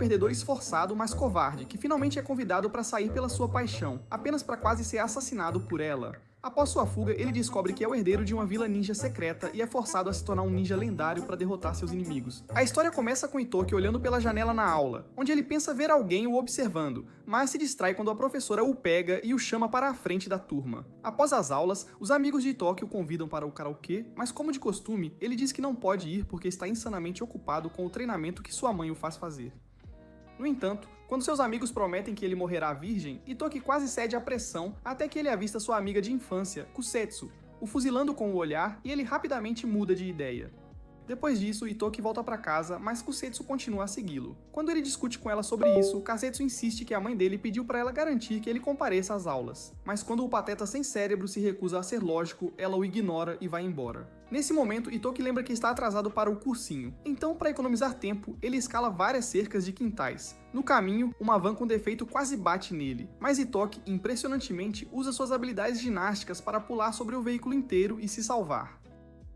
perdedor esforçado, mas covarde, que finalmente é convidado para sair pela sua paixão, apenas para quase ser assassinado por ela. Após sua fuga, ele descobre que é o herdeiro de uma vila ninja secreta e é forçado a se tornar um ninja lendário para derrotar seus inimigos. A história começa com Itoki olhando pela janela na aula, onde ele pensa ver alguém o observando, mas se distrai quando a professora o pega e o chama para a frente da turma. Após as aulas, os amigos de Itoki o convidam para o karaokê, mas como de costume, ele diz que não pode ir porque está insanamente ocupado com o treinamento que sua mãe o faz fazer. No entanto, quando seus amigos prometem que ele morrerá virgem, Itoki quase cede à pressão até que ele avista sua amiga de infância, Kusetsu, o fuzilando com o olhar e ele rapidamente muda de ideia. Depois disso, Itoki volta para casa, mas Kusetsu continua a segui-lo. Quando ele discute com ela sobre isso, Kusetsu insiste que a mãe dele pediu para ela garantir que ele compareça às aulas. Mas quando o pateta sem cérebro se recusa a ser lógico, ela o ignora e vai embora. Nesse momento, Itoki lembra que está atrasado para o cursinho, então para economizar tempo, ele escala várias cercas de quintais. No caminho, uma van com defeito quase bate nele, mas Itoki, impressionantemente, usa suas habilidades ginásticas para pular sobre o veículo inteiro e se salvar.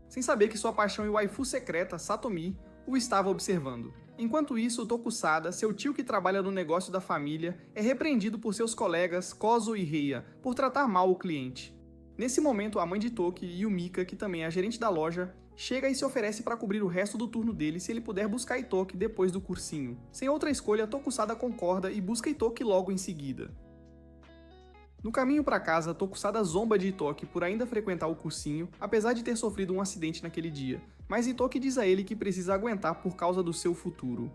Sem saber que sua paixão e waifu secreta, Satomi, o estava observando. Enquanto isso, Tokusada, seu tio que trabalha no negócio da família, é repreendido por seus colegas Kozo e Reiya por tratar mal o cliente. Nesse momento, a mãe de Toki, Yumika, que também é a gerente da loja, chega e se oferece para cobrir o resto do turno dele se ele puder buscar Itoki depois do cursinho. Sem outra escolha, Tokusada concorda e busca Itoki logo em seguida. No caminho para casa, Tokusada zomba de Itoki por ainda frequentar o cursinho, apesar de ter sofrido um acidente naquele dia, mas Itoki diz a ele que precisa aguentar por causa do seu futuro.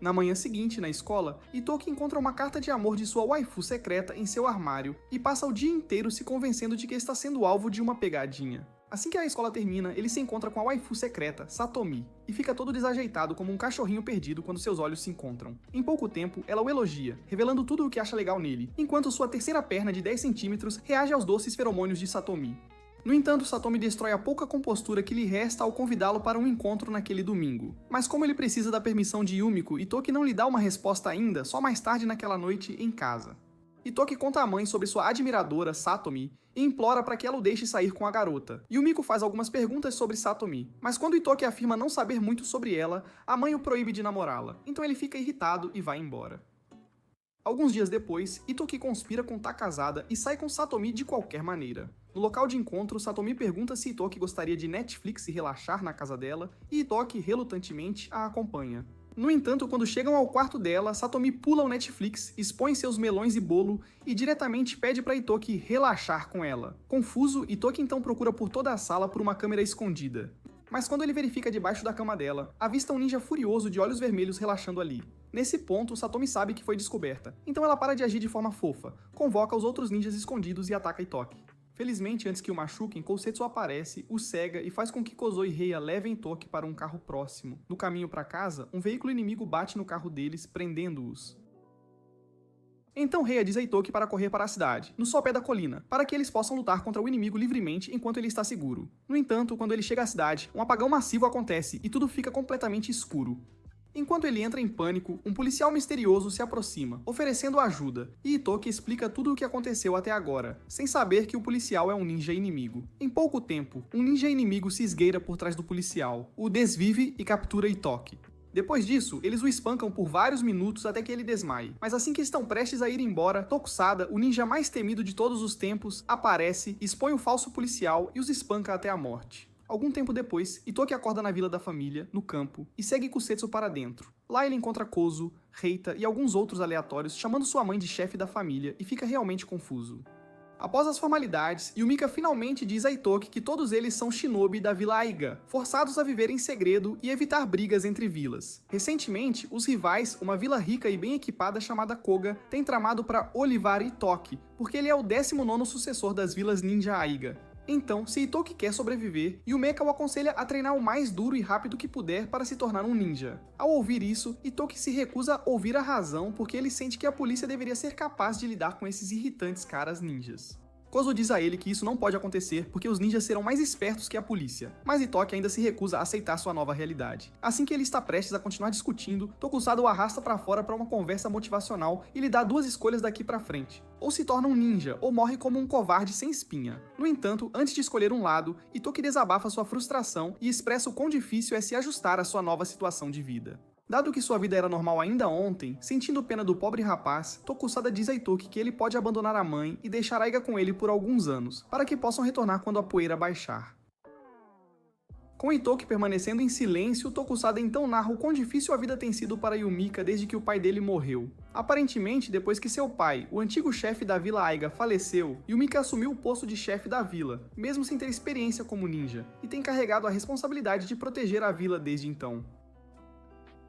Na manhã seguinte, na escola, Itoki encontra uma carta de amor de sua waifu secreta em seu armário e passa o dia inteiro se convencendo de que está sendo alvo de uma pegadinha. Assim que a escola termina, ele se encontra com a waifu secreta, Satomi, e fica todo desajeitado como um cachorrinho perdido quando seus olhos se encontram. Em pouco tempo, ela o elogia, revelando tudo o que acha legal nele, enquanto sua terceira perna de 10 centímetros reage aos doces feromônios de Satomi. No entanto, Satomi destrói a pouca compostura que lhe resta ao convidá-lo para um encontro naquele domingo. Mas como ele precisa da permissão de Yumiko, Itoki não lhe dá uma resposta ainda, só mais tarde naquela noite, em casa. Itoki conta à mãe sobre sua admiradora, Satomi, e implora para que ela o deixe sair com a garota. Yumiko faz algumas perguntas sobre Satomi, mas quando Itoki afirma não saber muito sobre ela, a mãe o proíbe de namorá-la, então ele fica irritado e vai embora. Alguns dias depois, Itoki conspira com Takazada e sai com Satomi de qualquer maneira. No local de encontro, Satomi pergunta se Itoki gostaria de Netflix e relaxar na casa dela, e Itoki, relutantemente, a acompanha. No entanto, quando chegam ao quarto dela, Satomi pula o Netflix, expõe seus melões e bolo e diretamente pede para Itoki relaxar com ela. Confuso, Itoki então procura por toda a sala por uma câmera escondida. Mas quando ele verifica debaixo da cama dela, avista um ninja furioso de olhos vermelhos relaxando ali. Nesse ponto, Satomi sabe que foi descoberta, então ela para de agir de forma fofa, convoca os outros ninjas escondidos e ataca Itoki. Felizmente, antes que o machuquem, Kousetsu aparece, o cega e faz com que Kozo e Reiya levem Itoki para um carro próximo. No caminho para casa, um veículo inimigo bate no carro deles, prendendo-os. Então Reiya diz a Itoki para correr para a cidade, no sopé da colina, para que eles possam lutar contra o inimigo livremente enquanto ele está seguro. No entanto, quando ele chega à cidade, um apagão massivo acontece e tudo fica completamente escuro. Enquanto ele entra em pânico, um policial misterioso se aproxima, oferecendo ajuda, e Itoki explica tudo o que aconteceu até agora, sem saber que o policial é um ninja inimigo. Em pouco tempo, um ninja inimigo se esgueira por trás do policial, o desvive e captura Itoki. Depois disso, eles o espancam por vários minutos até que ele desmaie. Mas assim que estão prestes a ir embora, Tokusada, o ninja mais temido de todos os tempos, aparece, expõe o falso policial e os espanca até a morte. Algum tempo depois, Itoki acorda na vila da família, no campo, e segue Kusetsu para dentro. Lá ele encontra Kozo, Reita e alguns outros aleatórios, chamando sua mãe de chefe da família, e fica realmente confuso. Após as formalidades, Yumika finalmente diz a Itoki que todos eles são shinobi da Vila Aiga, forçados a viver em segredo e evitar brigas entre vilas. Recentemente, os rivais, uma vila rica e bem equipada chamada Koga, têm tramado para olivar Itoki, porque ele é o 19º sucessor das vilas ninja Aiga. Então, se Itoki quer sobreviver, Yumeka o aconselha a treinar o mais duro e rápido que puder para se tornar um ninja. Ao ouvir isso, Itoki se recusa a ouvir a razão porque ele sente que a polícia deveria ser capaz de lidar com esses irritantes caras ninjas. Kozo diz a ele que isso não pode acontecer porque os ninjas serão mais espertos que a polícia, mas Itoki ainda se recusa a aceitar sua nova realidade. Assim que ele está prestes a continuar discutindo, Tokusada o arrasta para fora para uma conversa motivacional e lhe dá duas escolhas daqui para frente. Ou se torna um ninja, ou morre como um covarde sem espinha. No entanto, antes de escolher um lado, Itoki desabafa sua frustração e expressa o quão difícil é se ajustar à sua nova situação de vida. Dado que sua vida era normal ainda ontem, sentindo pena do pobre rapaz, Tokusada diz a Itoki que ele pode abandonar a mãe e deixar Aiga com ele por alguns anos, para que possam retornar quando a poeira baixar. Com Itoki permanecendo em silêncio, Tokusada então narra o quão difícil a vida tem sido para Yumika desde que o pai dele morreu. Aparentemente, depois que seu pai, o antigo chefe da Vila Aiga, faleceu, Yumika assumiu o posto de chefe da vila, mesmo sem ter experiência como ninja, e tem carregado a responsabilidade de proteger a vila desde então.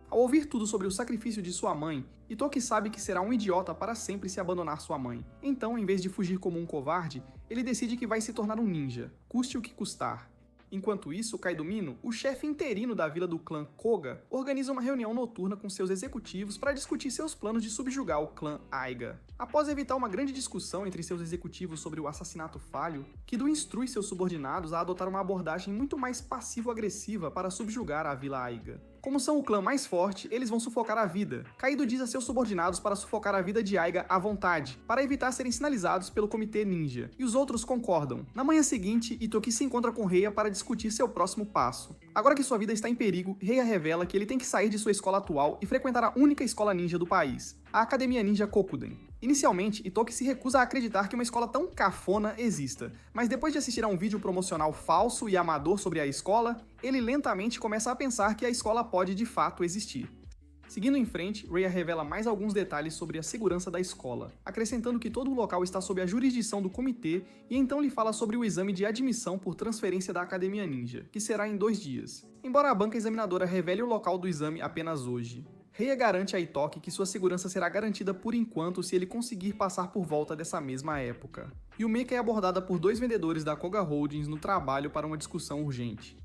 Ao ouvir tudo sobre o sacrifício de sua mãe, Itoki sabe que será um idiota para sempre se abandonar sua mãe. Então, em vez de fugir como um covarde, ele decide que vai se tornar um ninja, custe o que custar. Enquanto isso, Kaido Mino, o chefe interino da vila do clã Koga, organiza uma reunião noturna com seus executivos para discutir seus planos de subjugar o clã Aiga. Após evitar uma grande discussão entre seus executivos sobre o assassinato falho, Kido instrui seus subordinados a adotar uma abordagem muito mais passivo-agressiva para subjugar a vila Aiga. Como são o clã mais forte, eles vão sufocar a vida. Kaido diz a seus subordinados para sufocar a vida de Aiga à vontade, para evitar serem sinalizados pelo comitê ninja, e os outros concordam. Na manhã seguinte, Itoki se encontra com Reiya para discutir seu próximo passo. Agora que sua vida está em perigo, Reiya revela que ele tem que sair de sua escola atual e frequentar a única escola ninja do país, a Academia Ninja Kokuden. Inicialmente, Itoki se recusa a acreditar que uma escola tão cafona exista, mas depois de assistir a um vídeo promocional falso e amador sobre a escola, ele lentamente começa a pensar que a escola pode de fato existir. Seguindo em frente, Reiya revela mais alguns detalhes sobre a segurança da escola, acrescentando que todo o local está sob a jurisdição do comitê e então lhe fala sobre o exame de admissão por transferência da Academia Ninja, que será em 2 dias, embora a banca examinadora revele o local do exame apenas hoje. Reiya garante a Itoki que sua segurança será garantida por enquanto se ele conseguir passar por volta dessa mesma época. Yumika é abordada por 2 vendedores da Koga Holdings no trabalho para uma discussão urgente.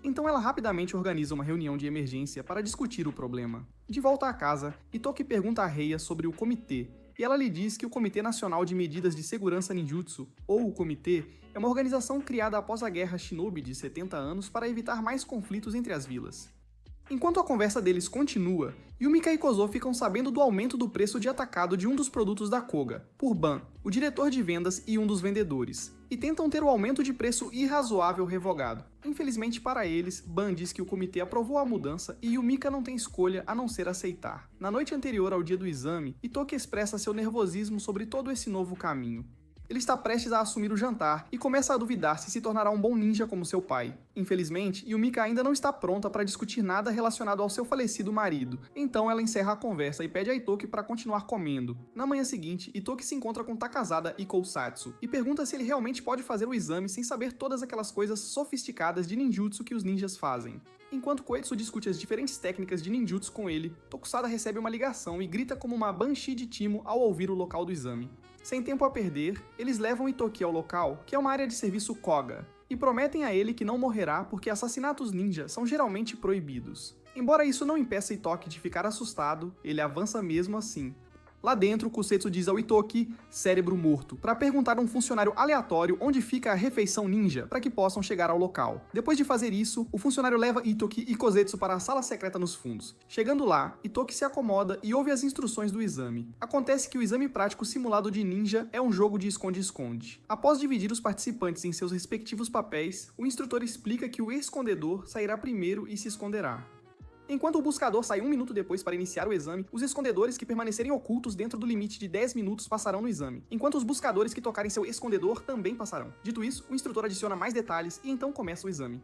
Então ela rapidamente organiza uma reunião de emergência para discutir o problema. De volta à casa, Itoki pergunta a Reiya sobre o comitê, e ela lhe diz que o Comitê Nacional de Medidas de Segurança Ninjutsu, ou o Comitê, é uma organização criada após a Guerra Shinobi de 70 anos para evitar mais conflitos entre as vilas. Enquanto a conversa deles continua, Yumika e Kozo ficam sabendo do aumento do preço de atacado de um dos produtos da Koga, por Ban, o diretor de vendas e um dos vendedores, e tentam ter o aumento de preço irrazoável revogado. Infelizmente para eles, Ban diz que o comitê aprovou a mudança e Yumika não tem escolha a não ser aceitar. Na noite anterior ao dia do exame, Itoki expressa seu nervosismo sobre todo esse novo caminho. Ele está prestes a assumir o jantar e começa a duvidar se tornará um bom ninja como seu pai. Infelizmente, Yumika ainda não está pronta para discutir nada relacionado ao seu falecido marido, então ela encerra a conversa e pede a Itoki para continuar comendo. Na manhã seguinte, Itoki se encontra com Takazada e Kousatsu e pergunta se ele realmente pode fazer o exame sem saber todas aquelas coisas sofisticadas de ninjutsu que os ninjas fazem. Enquanto Koetsu discute as diferentes técnicas de ninjutsu com ele, Tokusada recebe uma ligação e grita como uma Banshee de timo ao ouvir o local do exame. Sem tempo a perder, eles levam Itoki ao local, que é uma área de serviço Koga, e prometem a ele que não morrerá porque assassinatos ninja são geralmente proibidos. Embora isso não impeça Itoki de ficar assustado, ele avança mesmo assim. Lá dentro, Kusetsu diz ao Itoki, cérebro morto, para perguntar a um funcionário aleatório onde fica a refeição ninja, para que possam chegar ao local. Depois de fazer isso, o funcionário leva Itoki e Kozetsu para a sala secreta nos fundos. Chegando lá, Itoki se acomoda e ouve as instruções do exame. Acontece que o exame prático simulado de ninja é um jogo de esconde-esconde. Após dividir os participantes em seus respectivos papéis, o instrutor explica que o escondedor sairá primeiro e se esconderá. Enquanto o buscador sai 1 minuto depois para iniciar o exame, os escondedores que permanecerem ocultos dentro do limite de 10 minutos passarão no exame, enquanto os buscadores que tocarem seu escondedor também passarão. Dito isso, o instrutor adiciona mais detalhes e então começa o exame.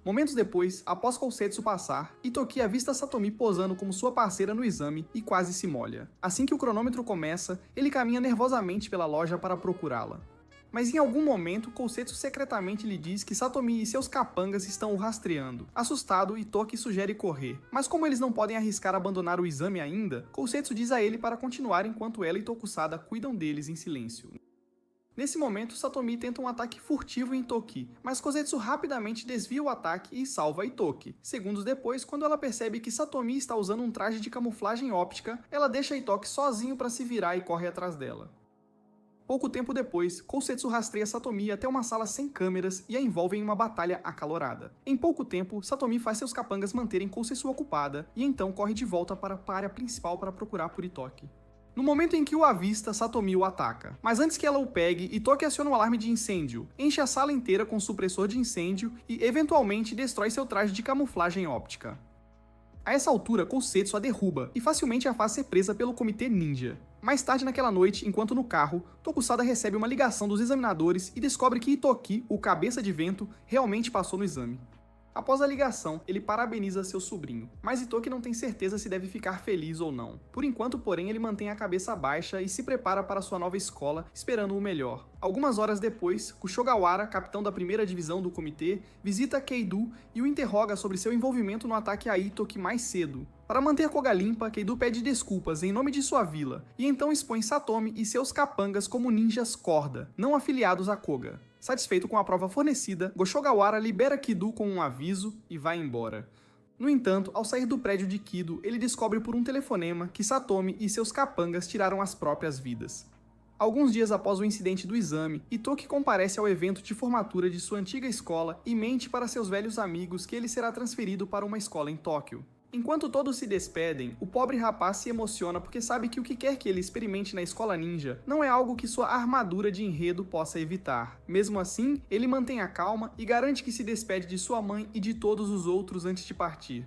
Momentos depois, após Koussetsu passar, Itoki avista Satomi posando como sua parceira no exame e quase se molha. Assim que o cronômetro começa, ele caminha nervosamente pela loja para procurá-la. Mas em algum momento, Koussetsu secretamente lhe diz que Satomi e seus capangas estão o rastreando. Assustado, Itoki sugere correr. Mas como eles não podem arriscar abandonar o exame ainda, Koussetsu diz a ele para continuar enquanto ela e Tokusada cuidam deles em silêncio. Nesse momento, Satomi tenta um ataque furtivo em Itoki, mas Kozetsu rapidamente desvia o ataque e salva Itoki. Segundos depois, quando ela percebe que Satomi está usando um traje de camuflagem óptica, ela deixa Itoki sozinho para se virar e corre atrás dela. Pouco tempo depois, Koussetsu rastreia Satomi até uma sala sem câmeras e a envolve em uma batalha acalorada. Em pouco tempo, Satomi faz seus capangas manterem Koussetsu ocupada e então corre de volta para a área principal para procurar por Itoki. No momento em que o avista, Satomi o ataca. Mas antes que ela o pegue, Itoki aciona um alarme de incêndio, enche a sala inteira com supressor de incêndio e, eventualmente, destrói seu traje de camuflagem óptica. A essa altura, Kousetsu a derruba e facilmente a faz ser presa pelo Comitê Ninja. Mais tarde naquela noite, enquanto no carro, Tokusada recebe uma ligação dos examinadores e descobre que Itoki, o cabeça de vento, realmente passou no exame. Após a ligação, ele parabeniza seu sobrinho, mas Itoki não tem certeza se deve ficar feliz ou não. Por enquanto, porém, ele mantém a cabeça baixa e se prepara para sua nova escola, esperando o melhor. Algumas horas depois, Kushogawara, capitão da primeira divisão do comitê, visita Keidu e o interroga sobre seu envolvimento no ataque a Itoki mais cedo. Para manter Koga limpa, Keidu pede desculpas em nome de sua vila, e então expõe Satomi e seus capangas como ninjas corda, não afiliados a Koga. Satisfeito com a prova fornecida, Goshogawara libera Kido com um aviso e vai embora. No entanto, ao sair do prédio de Kido, ele descobre por um telefonema que Satomi e seus capangas tiraram as próprias vidas. Alguns dias após o incidente do exame, Itoki comparece ao evento de formatura de sua antiga escola e mente para seus velhos amigos que ele será transferido para uma escola em Tóquio. Enquanto todos se despedem, o pobre rapaz se emociona porque sabe que o que quer que ele experimente na escola ninja não é algo que sua armadura de enredo possa evitar. Mesmo assim, ele mantém a calma e garante que se despede de sua mãe e de todos os outros antes de partir.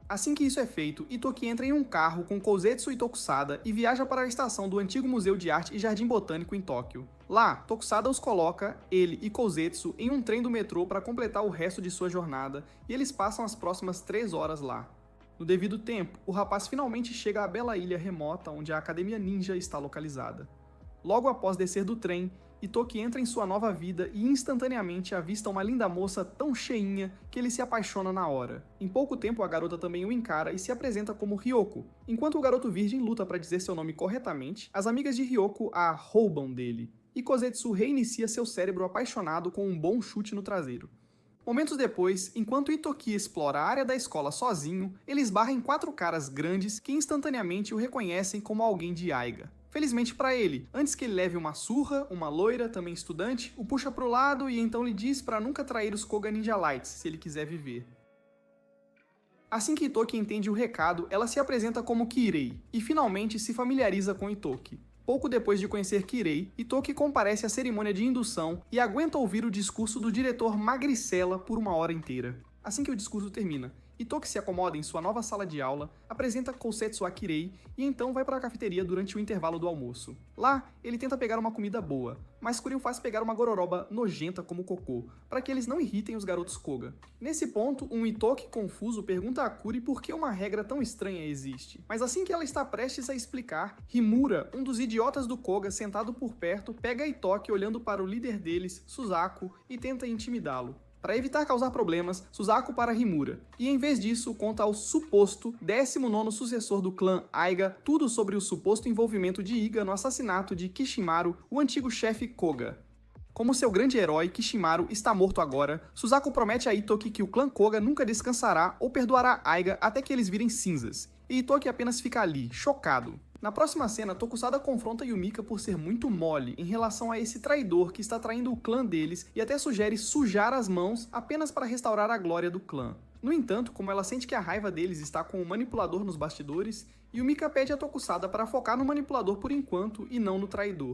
Assim que isso é feito, Itoki entra em um carro com Kousetsu e Tokusada e viaja para a estação do antigo Museu de Arte e Jardim Botânico em Tóquio. Lá, Tokusada os coloca, ele e Kousetsu, em um trem do metrô para completar o resto de sua jornada, e eles passam as próximas 3 horas lá. No devido tempo, o rapaz finalmente chega à bela ilha remota onde a Academia Ninja está localizada. Logo após descer do trem, Itoki entra em sua nova vida e instantaneamente avista uma linda moça tão cheinha que ele se apaixona na hora. Em pouco tempo a garota também o encara e se apresenta como Ryoko. Enquanto o garoto virgem luta para dizer seu nome corretamente, as amigas de Ryoko a roubam dele. E Kozetsu reinicia seu cérebro apaixonado com um bom chute no traseiro. Momentos depois, enquanto Itoki explora a área da escola sozinho, ele esbarra em 4 caras grandes que instantaneamente o reconhecem como alguém de Aiga. Felizmente para ele, antes que ele leve uma surra, uma loira, também estudante, o puxa pro lado e então lhe diz para nunca trair os Koga Ninja Lights, se ele quiser viver. Assim que Itoki entende o recado, ela se apresenta como Kirei, e finalmente se familiariza com Itoki. Pouco depois de conhecer Kirei, Itoki comparece à cerimônia de indução e aguenta ouvir o discurso do diretor Magricela por 1 hora inteira. Assim que o discurso termina, Itoki se acomoda em sua nova sala de aula, apresenta Kousetsu a Kirei e então vai para a cafeteria durante o intervalo do almoço. Lá, ele tenta pegar uma comida boa, mas Kuri o faz pegar uma gororoba nojenta como cocô, para que eles não irritem os garotos Koga. Nesse ponto, um Itoki confuso pergunta a Kuri por que uma regra tão estranha existe. Mas assim que ela está prestes a explicar, Himura, um dos idiotas do Koga sentado por perto, pega Itoki olhando para o líder deles, Suzaku, e tenta intimidá-lo. Para evitar causar problemas, Suzaku para Himura, e em vez disso conta ao suposto 19º sucessor do clã Aiga tudo sobre o suposto envolvimento de Iga no assassinato de Kishimaru, o antigo chefe Koga. Como seu grande herói, Kishimaru, está morto agora, Suzaku promete a Itoki que o clã Koga nunca descansará ou perdoará Aiga até que eles virem cinzas, e Itoki apenas fica ali, chocado. Na próxima cena, Tokusada confronta Yumika por ser muito mole em relação a esse traidor que está traindo o clã deles e até sugere sujar as mãos apenas para restaurar a glória do clã. No entanto, como ela sente que a raiva deles está com o manipulador nos bastidores, Yumika pede a Tokusada para focar no manipulador por enquanto e não no traidor.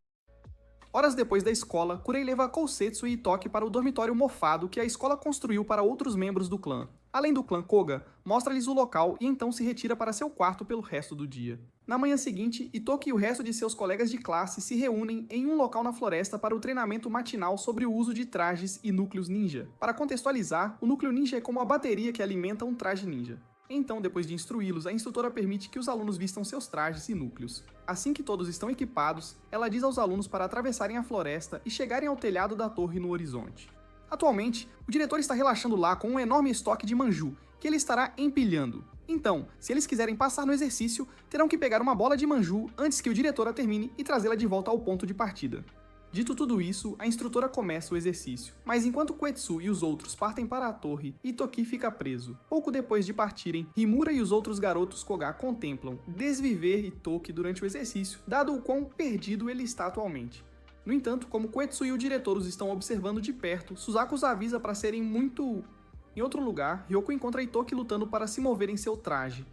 Horas depois da escola, Kurei leva Kousetsu e Itoki para o dormitório mofado que a escola construiu para outros membros do clã. Além do clã Koga, mostra-lhes o local e então se retira para seu quarto pelo resto do dia. Na manhã seguinte, Itoki e o resto de seus colegas de classe se reúnem em um local na floresta para o treinamento matinal sobre o uso de trajes e núcleos ninja. Para contextualizar, o núcleo ninja é como a bateria que alimenta um traje ninja. Então, depois de instruí-los, a instrutora permite que os alunos vistam seus trajes e núcleos. Assim que todos estão equipados, ela diz aos alunos para atravessarem a floresta e chegarem ao telhado da torre no horizonte. Atualmente, o diretor está relaxando lá com um enorme estoque de manju, que ele estará empilhando. Então, se eles quiserem passar no exercício, terão que pegar uma bola de manju antes que o diretor a termine e trazê-la de volta ao ponto de partida. Dito tudo isso, a instrutora começa o exercício, mas enquanto Koetsu e os outros partem para a torre, Itoki fica preso. Pouco depois de partirem, Himura e os outros garotos Koga contemplam desviver Itoki durante o exercício, dado o quão perdido ele está atualmente. No entanto, como Koetsu e o diretor os estão observando de perto, Suzaku os avisa para serem muito... Em outro lugar, Ryoko encontra Itoki lutando para se mover em seu traje.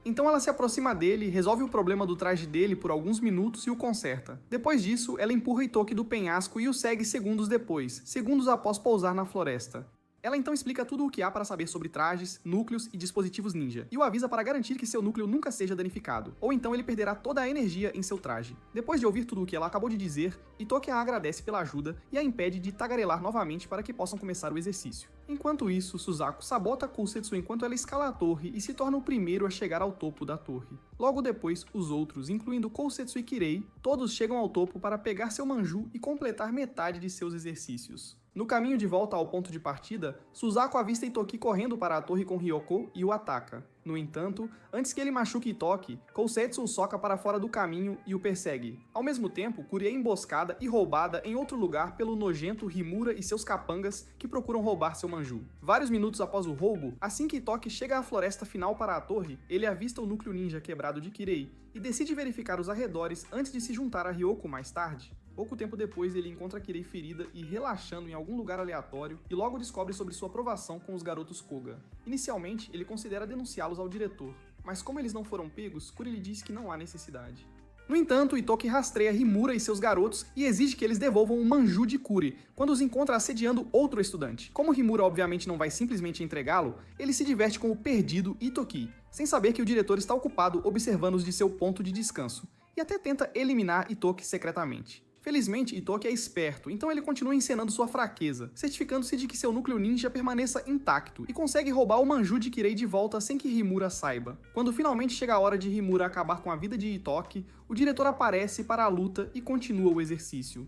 Então ela se aproxima dele, resolve o problema do traje dele por alguns minutos e o conserta. Depois disso, ela empurra Itoki do penhasco e o segue segundos depois, segundos após pousar na floresta. Ela então explica tudo o que há para saber sobre trajes, núcleos e dispositivos ninja, e o avisa para garantir que seu núcleo nunca seja danificado, ou então ele perderá toda a energia em seu traje. Depois de ouvir tudo o que ela acabou de dizer, Itoki a agradece pela ajuda e a impede de tagarelar novamente para que possam começar o exercício. Enquanto isso, Suzaku sabota Kusetsu enquanto ela escala a torre e se torna o primeiro a chegar ao topo da torre. Logo depois, os outros, incluindo Kusetsu e Kirei, todos chegam ao topo para pegar seu manju e completar metade de seus exercícios. No caminho de volta ao ponto de partida, Suzaku avista Itoki correndo para a torre com Ryoko e o ataca. No entanto, antes que ele machuque Itoki, Kousetsu o soca para fora do caminho e o persegue. Ao mesmo tempo, Kuri é emboscada e roubada em outro lugar pelo nojento Himura e seus capangas que procuram roubar seu manju. Vários minutos após o roubo, assim que Itoki chega à floresta final para a torre, ele avista o núcleo ninja quebrado de Kirei e decide verificar os arredores antes de se juntar a Ryoko mais tarde. Pouco tempo depois, ele encontra Kirei ferida e relaxando em algum lugar aleatório e logo descobre sobre sua provação com os garotos Koga. Inicialmente, ele considera denunciá-los ao diretor, mas como eles não foram pegos, Kuri lhe diz que não há necessidade. No entanto, Itoki rastreia Himura e seus garotos e exige que eles devolvam o manju de Kuri, quando os encontra assediando outro estudante. Como Himura obviamente não vai simplesmente entregá-lo, ele se diverte com o perdido Itoki, sem saber que o diretor está ocupado observando-os de seu ponto de descanso, e até tenta eliminar Itoki secretamente. Felizmente, Itoki é esperto, então ele continua encenando sua fraqueza, certificando-se de que seu núcleo ninja permaneça intacto e consegue roubar o manju de Kirei de volta sem que Himura saiba. Quando finalmente chega a hora de Himura acabar com a vida de Itoki, o diretor aparece para a luta e continua o exercício.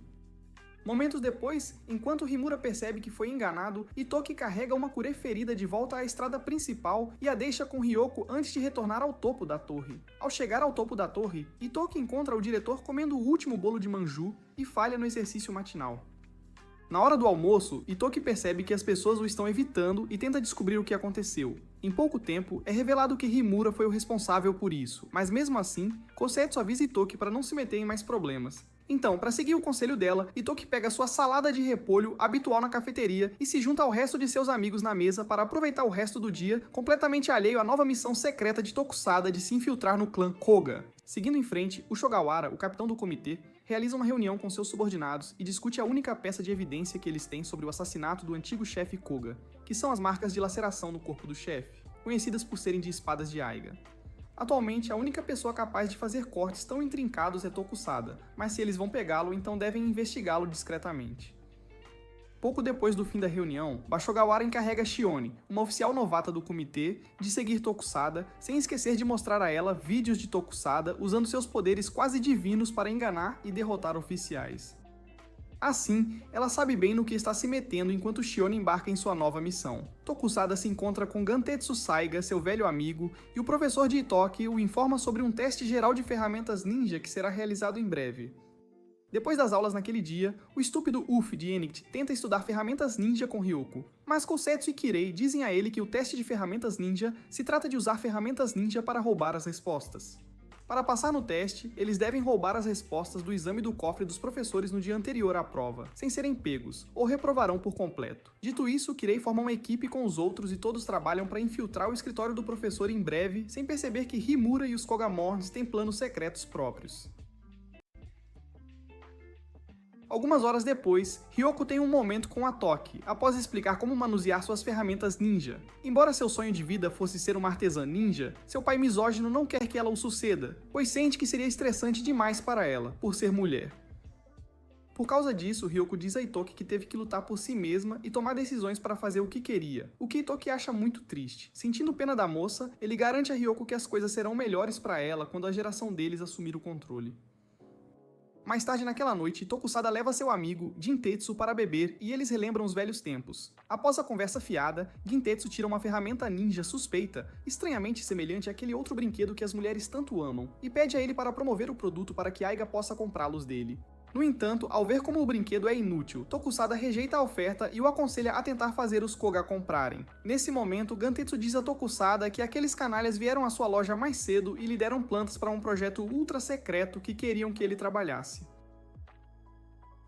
Momentos depois, enquanto Himura percebe que foi enganado, Itoki carrega uma Kure ferida de volta à estrada principal e a deixa com Ryoko antes de retornar ao topo da torre. Ao chegar ao topo da torre, Itoki encontra o diretor comendo o último bolo de manju e falha no exercício matinal. Na hora do almoço, Itoki percebe que as pessoas o estão evitando e tenta descobrir o que aconteceu. Em pouco tempo, é revelado que Himura foi o responsável por isso, mas mesmo assim, Kousetsu avisa Itoki para não se meter em mais problemas. Então, para seguir o conselho dela, Itoki pega sua salada de repolho habitual na cafeteria e se junta ao resto de seus amigos na mesa para aproveitar o resto do dia, completamente alheio à nova missão secreta de Tokusada de se infiltrar no clã Koga. Seguindo em frente, o Shogawara, o capitão do comitê, realiza uma reunião com seus subordinados e discute a única peça de evidência que eles têm sobre o assassinato do antigo chefe Koga, que são as marcas de laceração no corpo do chefe, conhecidas por serem de espadas de Aiga. Atualmente, a única pessoa capaz de fazer cortes tão intrincados é Tokusada, mas se eles vão pegá-lo, então devem investigá-lo discretamente. Pouco depois do fim da reunião, Bashogawara encarrega Shione, uma oficial novata do comitê, de seguir Tokusada, sem esquecer de mostrar a ela vídeos de Tokusada usando seus poderes quase divinos para enganar e derrotar oficiais. Assim, ela sabe bem no que está se metendo enquanto Shione embarca em sua nova missão. Tokusada se encontra com Gantetsu Saiga, seu velho amigo, e o professor de Itoki o informa sobre um teste geral de ferramentas ninja que será realizado em breve. Depois das aulas naquele dia, o estúpido Uff de Enigt tenta estudar ferramentas ninja com Ryoko, mas Kousetsu e Kirei dizem a ele que o teste de ferramentas ninja se trata de usar ferramentas ninja para roubar as respostas. Para passar no teste, eles devem roubar as respostas do exame do cofre dos professores no dia anterior à prova, sem serem pegos, ou reprovarão por completo. Dito isso, Kirei forma uma equipe com os outros e todos trabalham para infiltrar o escritório do professor em breve, sem perceber que Himura e os Kogamorns têm planos secretos próprios. Algumas horas depois, Ryoko tem um momento com a Toki, após explicar como manusear suas ferramentas ninja. Embora seu sonho de vida fosse ser uma artesã ninja, seu pai misógino não quer que ela o suceda, pois sente que seria estressante demais para ela, por ser mulher. Por causa disso, Ryoko diz a Itoki que teve que lutar por si mesma e tomar decisões para fazer o que queria, o que Itoki acha muito triste. Sentindo pena da moça, ele garante a Ryoko que as coisas serão melhores para ela quando a geração deles assumir o controle. Mais tarde naquela noite, Tokusada leva seu amigo, Gintetsu, para beber e eles relembram os velhos tempos. Após a conversa fiada, Gintetsu tira uma ferramenta ninja suspeita, estranhamente semelhante àquele outro brinquedo que as mulheres tanto amam, e pede a ele para promover o produto para que Aiga possa comprá-los dele. No entanto, ao ver como o brinquedo é inútil, Tokusada rejeita a oferta e o aconselha a tentar fazer os Koga comprarem. Nesse momento, Gantetsu diz a Tokusada que aqueles canalhas vieram à sua loja mais cedo e lhe deram plantas para um projeto ultra secreto que queriam que ele trabalhasse.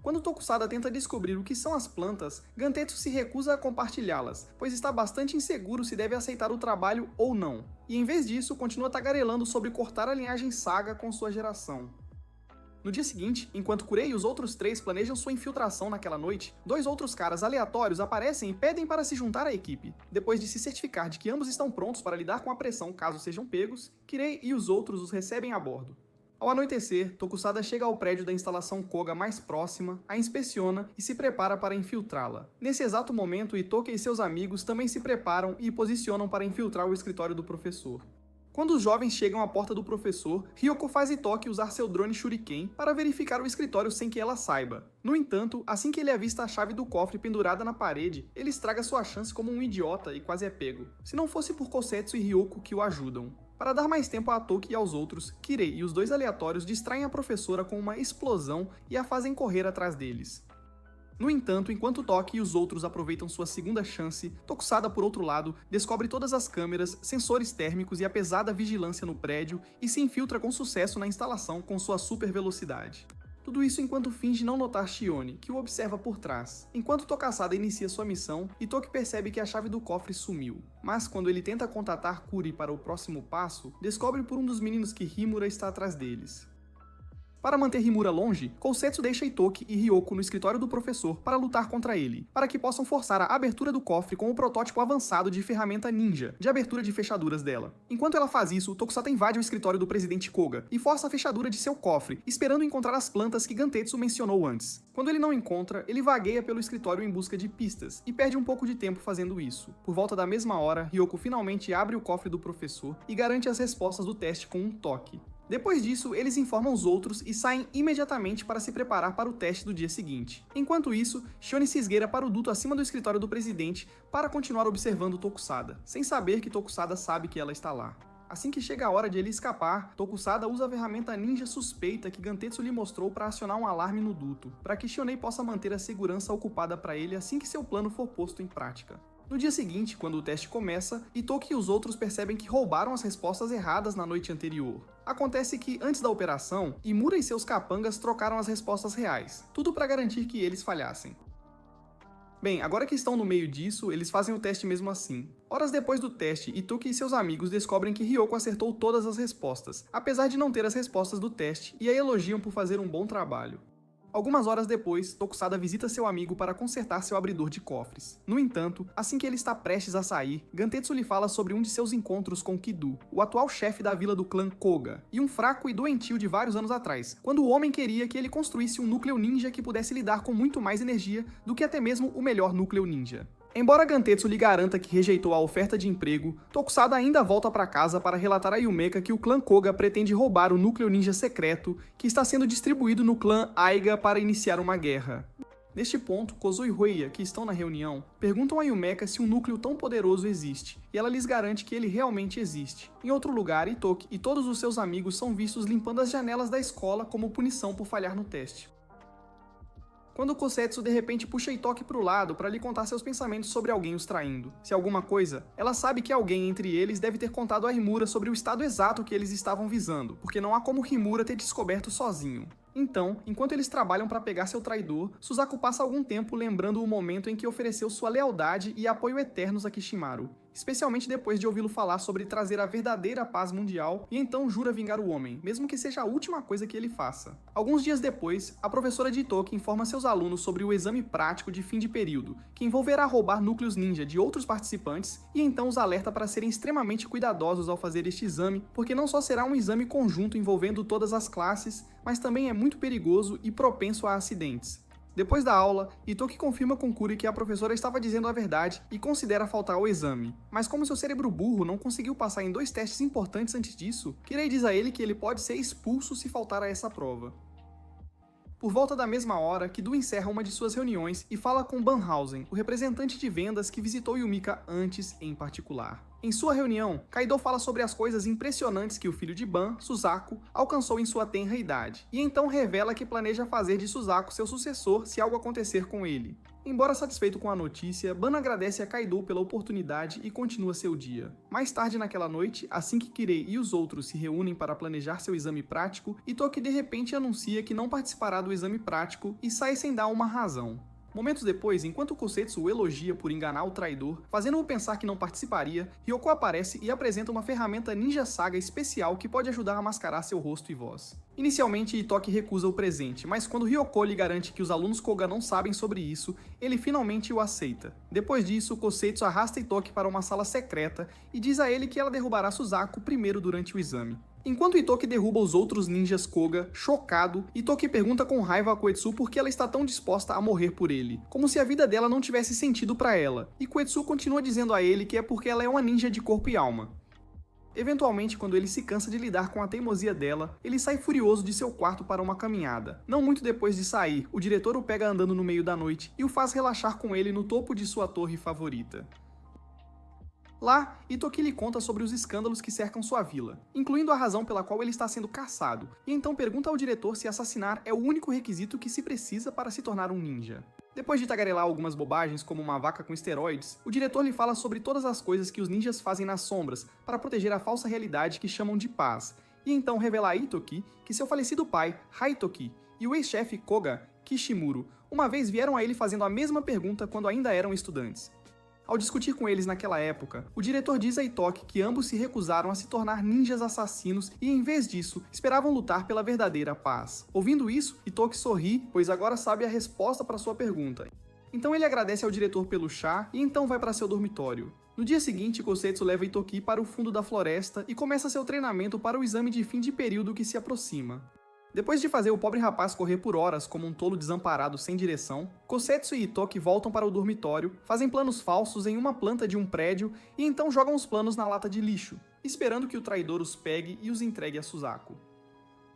Quando Tokusada tenta descobrir o que são as plantas, Gantetsu se recusa a compartilhá-las, pois está bastante inseguro se deve aceitar o trabalho ou não, e em vez disso continua tagarelando sobre cortar a linhagem Saga com sua geração. No dia seguinte, enquanto Kurei e os outros 3 planejam sua infiltração naquela noite, 2 outros caras aleatórios aparecem e pedem para se juntar à equipe. Depois de se certificar de que ambos estão prontos para lidar com a pressão caso sejam pegos, Kirei e os outros os recebem a bordo. Ao anoitecer, Tokusada chega ao prédio da instalação Koga mais próxima, a inspeciona e se prepara para infiltrá-la. Nesse exato momento, Itoki e seus amigos também se preparam e posicionam para infiltrar o escritório do professor. Quando os jovens chegam à porta do professor, Ryoko faz Itoki usar seu drone Shuriken para verificar o escritório sem que ela saiba. No entanto, assim que ele avista a chave do cofre pendurada na parede, ele estraga sua chance como um idiota e quase é pego. Se não fosse por Kosetsu e Ryoko que o ajudam. Para dar mais tempo a Toki e aos outros, Kirei e os 2 aleatórios distraem a professora com uma explosão e a fazem correr atrás deles. No entanto, enquanto Toki e os outros aproveitam sua segunda chance, Tokusada, por outro lado, descobre todas as câmeras, sensores térmicos e a pesada vigilância no prédio e se infiltra com sucesso na instalação com sua super velocidade. Tudo isso enquanto finge não notar Shione, que o observa por trás. Enquanto Tokusada inicia sua missão, Itoki percebe que a chave do cofre sumiu. Mas quando ele tenta contatar Kuri para o próximo passo, descobre por um dos meninos que Himura está atrás deles. Para manter Himura longe, Kosetsu deixa Itoki e Ryoko no escritório do professor para lutar contra ele, para que possam forçar a abertura do cofre com o protótipo avançado de ferramenta ninja, de abertura de fechaduras dela. Enquanto ela faz isso, Tokusada invade o escritório do presidente Koga e força a fechadura de seu cofre, esperando encontrar as plantas que Gantetsu mencionou antes. Quando ele não encontra, ele vagueia pelo escritório em busca de pistas, e perde um pouco de tempo fazendo isso. Por volta da mesma hora, Ryoko finalmente abre o cofre do professor e garante as respostas do teste com um toque. Depois disso, eles informam os outros e saem imediatamente para se preparar para o teste do dia seguinte. Enquanto isso, Shione se esgueira para o duto acima do escritório do presidente para continuar observando Tokusada, sem saber que Tokusada sabe que ela está lá. Assim que chega a hora de ele escapar, Tokusada usa a ferramenta ninja suspeita que Gantetsu lhe mostrou para acionar um alarme no duto, para que Shione possa manter a segurança ocupada para ele assim que seu plano for posto em prática. No dia seguinte, quando o teste começa, Itoki e os outros percebem que roubaram as respostas erradas na noite anterior. Acontece que, antes da operação, Imura e seus capangas trocaram as respostas reais, tudo para garantir que eles falhassem. Bem, agora que estão no meio disso, eles fazem o teste mesmo assim. Horas depois do teste, Itoki e seus amigos descobrem que Ryoko acertou todas as respostas, apesar de não ter as respostas do teste, e a elogiam por fazer um bom trabalho. Algumas horas depois, Tokusada visita seu amigo para consertar seu abridor de cofres. No entanto, assim que ele está prestes a sair, Gantetsu lhe fala sobre um de seus encontros com Kidu, o atual chefe da vila do clã Koga, e um fraco e doentio de vários anos atrás, quando o homem queria que ele construísse um núcleo ninja que pudesse lidar com muito mais energia do que até mesmo o melhor núcleo ninja. Embora Gantetsu lhe garanta que rejeitou a oferta de emprego, Tokusada ainda volta para casa para relatar a Yumeka que o clã Koga pretende roubar o núcleo ninja secreto que está sendo distribuído no clã Aiga para iniciar uma guerra. Neste ponto, Kozo e Ruia, que estão na reunião, perguntam a Yumeka se um núcleo tão poderoso existe, e ela lhes garante que ele realmente existe. Em outro lugar, Itoki e todos os seus amigos são vistos limpando as janelas da escola como punição por falhar no teste. Quando Kosetsu de repente puxa Itoki pro lado para lhe contar seus pensamentos sobre alguém os traindo. Se alguma coisa, ela sabe que alguém entre eles deve ter contado a Himura sobre o estado exato que eles estavam visando, porque não há como Himura ter descoberto sozinho. Então, enquanto eles trabalham para pegar seu traidor, Suzaku passa algum tempo lembrando o momento em que ofereceu sua lealdade e apoio eternos a Kishimaru, especialmente depois de ouvi-lo falar sobre trazer a verdadeira paz mundial e então jura vingar o homem, mesmo que seja a última coisa que ele faça. Alguns dias depois, a professora de Itoki informa seus alunos sobre o exame prático de fim de período, que envolverá roubar núcleos ninja de outros participantes e então os alerta para serem extremamente cuidadosos ao fazer este exame, porque não só será um exame conjunto envolvendo todas as classes, mas também é muito perigoso e propenso a acidentes. Depois da aula, Itoki confirma com Kuri que a professora estava dizendo a verdade e considera faltar ao exame. Mas como seu cérebro burro não conseguiu passar em 2 testes importantes antes disso, Kirei diz a ele que ele pode ser expulso se faltar a essa prova. Por volta da mesma hora, Kidu encerra uma de suas reuniões e fala com Banhausen, o representante de vendas que visitou Yumika antes em particular. Em sua reunião, Kaido fala sobre as coisas impressionantes que o filho de Ban, Suzaku, alcançou em sua tenra idade, e então revela que planeja fazer de Suzaku seu sucessor se algo acontecer com ele. Embora satisfeito com a notícia, Ban agradece a Kaido pela oportunidade e continua seu dia. Mais tarde naquela noite, assim que Kirei e os outros se reúnem para planejar seu exame prático, Itoki de repente anuncia que não participará do exame prático e sai sem dar uma razão. Momentos depois, enquanto Kosetsu o elogia por enganar o traidor, fazendo-o pensar que não participaria, Ryoko aparece e apresenta uma ferramenta Ninja Saga especial que pode ajudar a mascarar seu rosto e voz. Inicialmente, Itoki recusa o presente, mas quando Ryoko lhe garante que os alunos Koga não sabem sobre isso, ele finalmente o aceita. Depois disso, Kosetsu arrasta Itoki para uma sala secreta e diz a ele que ela derrubará Suzaku primeiro durante o exame. Enquanto Itoki derruba os outros ninjas Koga, chocado, Itoki pergunta com raiva a Koetsu por que ela está tão disposta a morrer por ele, como se a vida dela não tivesse sentido para ela, e Koetsu continua dizendo a ele que é porque ela é uma ninja de corpo e alma. Eventualmente, quando ele se cansa de lidar com a teimosia dela, ele sai furioso de seu quarto para uma caminhada. Não muito depois de sair, o diretor o pega andando no meio da noite e o faz relaxar com ele no topo de sua torre favorita. Lá, Itoki lhe conta sobre os escândalos que cercam sua vila, incluindo a razão pela qual ele está sendo caçado, e então pergunta ao diretor se assassinar é o único requisito que se precisa para se tornar um ninja. Depois de tagarelar algumas bobagens, como uma vaca com esteroides, o diretor lhe fala sobre todas as coisas que os ninjas fazem nas sombras para proteger a falsa realidade que chamam de paz, e então revela a Itoki que seu falecido pai, Haitoki, e o ex-chefe Koga, Kishimuro, uma vez vieram a ele fazendo a mesma pergunta quando ainda eram estudantes. Ao discutir com eles naquela época, o diretor diz a Itoki que ambos se recusaram a se tornar ninjas assassinos e, em vez disso, esperavam lutar pela verdadeira paz. Ouvindo isso, Itoki sorri, pois agora sabe a resposta para sua pergunta. Então ele agradece ao diretor pelo chá e então vai para seu dormitório. No dia seguinte, Kosetsu leva Itoki para o fundo da floresta e começa seu treinamento para o exame de fim de período que se aproxima. Depois de fazer o pobre rapaz correr por horas como um tolo desamparado sem direção, Kosetsu e Itoki voltam para o dormitório, fazem planos falsos em uma planta de um prédio e então jogam os planos na lata de lixo, esperando que o traidor os pegue e os entregue a Suzaku.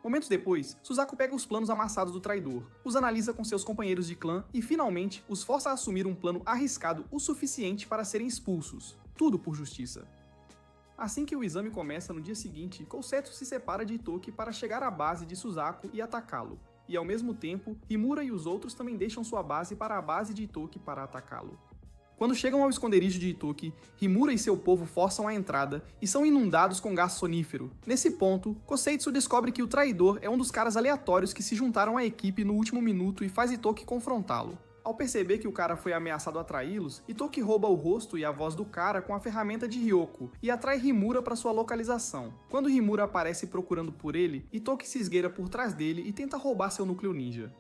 Momentos depois, Suzaku pega os planos amassados do traidor, os analisa com seus companheiros de clã e, finalmente, os força a assumir um plano arriscado o suficiente para serem expulsos. Tudo por justiça. Assim que o exame começa no dia seguinte, Kosetsu se separa de Itoki para chegar à base de Suzaku e atacá-lo. E ao mesmo tempo, Himura e os outros também deixam sua base para a base de Itoki para atacá-lo. Quando chegam ao esconderijo de Itoki, Himura e seu povo forçam a entrada e são inundados com gás sonífero. Nesse ponto, Kosetsu descobre que o traidor é um dos caras aleatórios que se juntaram à equipe no último minuto e faz Itoki confrontá-lo. Ao perceber que o cara foi ameaçado a traí-los, Itoki rouba o rosto e a voz do cara com a ferramenta de Ryoko e atrai Himura para sua localização. Quando Himura aparece procurando por ele, Itoki se esgueira por trás dele e tenta roubar seu núcleo ninja.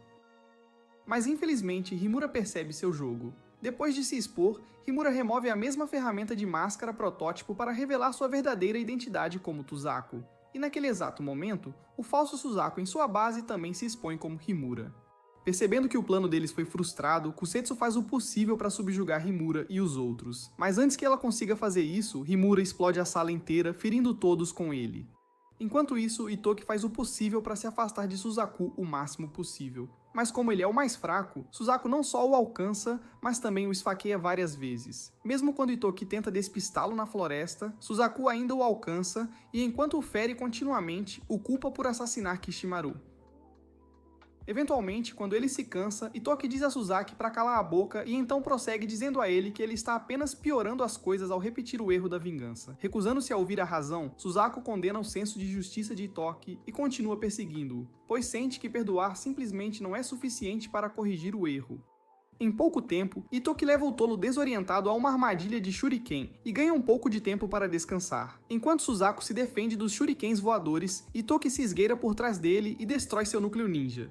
Mas infelizmente, Himura percebe seu jogo. Depois de se expor, Himura remove a mesma ferramenta de máscara protótipo para revelar sua verdadeira identidade como Suzaku. E naquele exato momento, o falso Suzaku em sua base também se expõe como Himura. Percebendo que o plano deles foi frustrado, Kosetsu faz o possível para subjugar Himura e os outros. Mas antes que ela consiga fazer isso, Himura explode a sala inteira, ferindo todos com ele. Enquanto isso, Itoki faz o possível para se afastar de Suzaku o máximo possível. Mas como ele é o mais fraco, Suzaku não só o alcança, mas também o esfaqueia várias vezes. Mesmo quando Itoki tenta despistá-lo na floresta, Suzaku ainda o alcança e enquanto o fere continuamente, o culpa por assassinar Kishimaru. Eventualmente, quando ele se cansa, Itoki diz a Suzaku para calar a boca e então prossegue dizendo a ele que ele está apenas piorando as coisas ao repetir o erro da vingança. Recusando-se a ouvir a razão, Suzaku condena o senso de justiça de Itoki e continua perseguindo-o, pois sente que perdoar simplesmente não é suficiente para corrigir o erro. Em pouco tempo, Itoki leva o tolo desorientado a uma armadilha de shuriken e ganha um pouco de tempo para descansar. Enquanto Suzaku se defende dos shurikens voadores, Itoki se esgueira por trás dele e destrói seu núcleo ninja.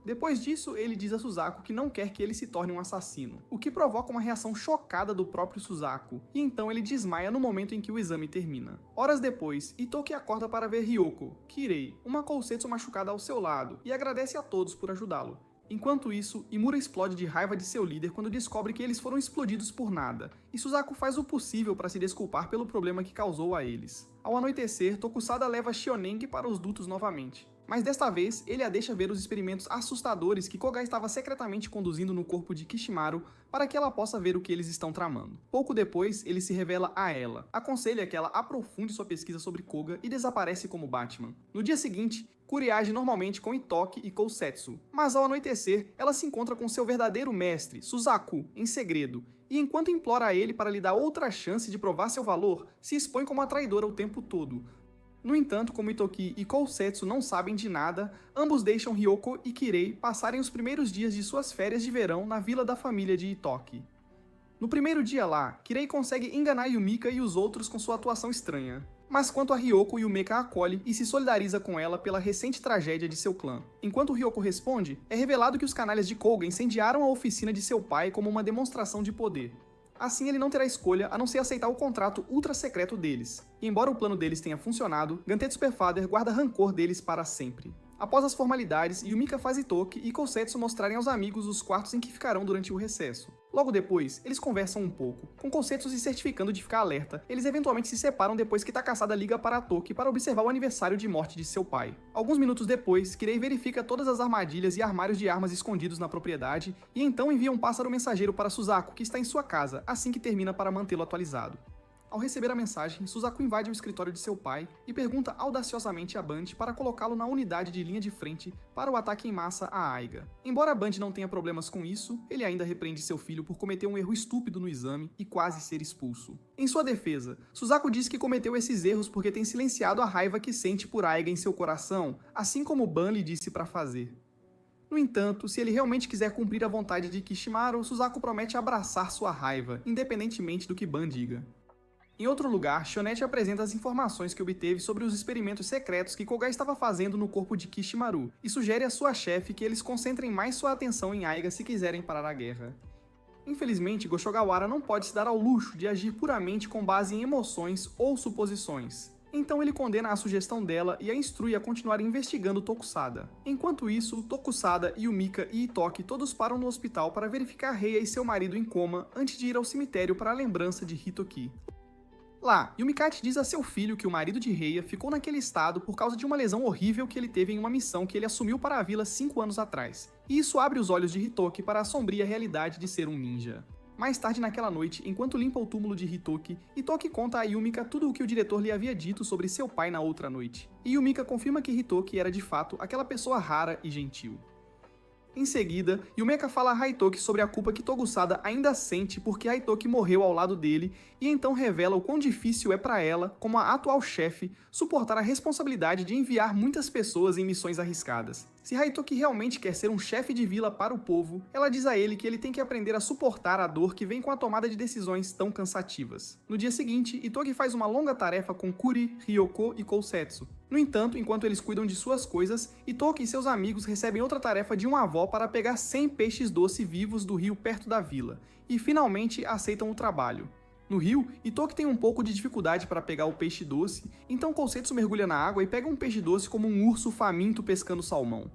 Depois disso, ele diz a Suzaku que não quer que ele se torne um assassino, o que provoca uma reação chocada do próprio Suzaku, e então ele desmaia no momento em que o exame termina. Horas depois, Itoki acorda para ver Ryoko, Kirei, uma Kosetsu machucada ao seu lado, e agradece a todos por ajudá-lo. Enquanto isso, Himura explode de raiva de seu líder quando descobre que eles foram explodidos por nada, e Suzaku faz o possível para se desculpar pelo problema que causou a eles. Ao anoitecer, Tokusada leva Shioneng para os dutos novamente. Mas desta vez, ele a deixa ver os experimentos assustadores que Koga estava secretamente conduzindo no corpo de Kishimaru para que ela possa ver o que eles estão tramando. Pouco depois, ele se revela a ela, aconselha que ela aprofunde sua pesquisa sobre Koga e desaparece como Batman. No dia seguinte, Kuri age normalmente com Itoki e Kosetsu, mas ao anoitecer, ela se encontra com seu verdadeiro mestre, Suzaku, em segredo, e enquanto implora a ele para lhe dar outra chance de provar seu valor, se expõe como uma traidora o tempo todo. No entanto, como Itoki e Kousetsu não sabem de nada, ambos deixam Ryoko e Kirei passarem os primeiros dias de suas férias de verão na vila da família de Itoki. No primeiro dia lá, Kirei consegue enganar Yumika e os outros com sua atuação estranha. Mas quanto a Ryoko, Yumika a acolhe e se solidariza com ela pela recente tragédia de seu clã. Enquanto Ryoko responde, é revelado que os canalhas de Koga incendiaram a oficina de seu pai como uma demonstração de poder. Assim ele não terá escolha a não ser aceitar o contrato ultra secreto deles. E embora o plano deles tenha funcionado, Gantetsu Superfather guarda rancor deles para sempre. Após as formalidades, Yumika faz Itoki e Kousetsu mostrarem aos amigos os quartos em que ficarão durante o recesso. Logo depois, eles conversam um pouco, com Kousetsu se certificando de ficar alerta. Eles eventualmente se separam depois que Takasada liga para Toki para observar o aniversário de morte de seu pai. Alguns minutos depois, Kirei verifica todas as armadilhas e armários de armas escondidos na propriedade, e então envia um pássaro mensageiro para Suzaku, que está em sua casa, assim que termina para mantê-lo atualizado. Ao receber a mensagem, Suzaku invade o escritório de seu pai e pergunta audaciosamente a Band para colocá-lo na unidade de linha de frente para o ataque em massa a Aiga. Embora a Band não tenha problemas com isso, ele ainda repreende seu filho por cometer um erro estúpido no exame e quase ser expulso. Em sua defesa, Suzaku diz que cometeu esses erros porque tem silenciado a raiva que sente por Aiga em seu coração, assim como Ban lhe disse para fazer. No entanto, se ele realmente quiser cumprir a vontade de Kishimaru, Suzaku promete abraçar sua raiva, independentemente do que Ban diga. Em outro lugar, Shonette apresenta as informações que obteve sobre os experimentos secretos que Koga estava fazendo no corpo de Kishimaru, e sugere à sua chefe que eles concentrem mais sua atenção em Aiga se quiserem parar a guerra. Infelizmente, Goshogawara não pode se dar ao luxo de agir puramente com base em emoções ou suposições. Então ele condena a sugestão dela e a instrui a continuar investigando Tokusada. Enquanto isso, Tokusada, Yumika e Itoki todos param no hospital para verificar Reiya e seu marido em coma antes de ir ao cemitério para a lembrança de Hitoki. Lá, Yumikate diz a seu filho que o marido de Reiya ficou naquele estado por causa de uma lesão horrível que ele teve em uma missão que ele assumiu para a vila 5 anos atrás, e isso abre os olhos de Hitoki para a sombria realidade de ser um ninja. Mais tarde naquela noite, enquanto limpa o túmulo de Hitoki, Itoki conta a Yumika tudo o que o diretor lhe havia dito sobre seu pai na outra noite, e Yumika confirma que Hitoki era de fato aquela pessoa rara e gentil. Em seguida, Yumeka fala a Haitoki sobre a culpa que Tokusada ainda sente porque Haitoki morreu ao lado dele e então revela o quão difícil é para ela, como a atual chefe, suportar a responsabilidade de enviar muitas pessoas em missões arriscadas. Se Haitoki realmente quer ser um chefe de vila para o povo, ela diz a ele que ele tem que aprender a suportar a dor que vem com a tomada de decisões tão cansativas. No dia seguinte, Itoki faz uma longa tarefa com Kuri, Ryoko e Kousetsu. No entanto, enquanto eles cuidam de suas coisas, Itoki e seus amigos recebem outra tarefa de uma avó para pegar 100 peixes doce vivos do rio perto da vila, e finalmente aceitam o trabalho. No rio, Itoki tem um pouco de dificuldade para pegar o peixe doce, então Kousetsu mergulha na água e pega um peixe doce como um urso faminto pescando salmão.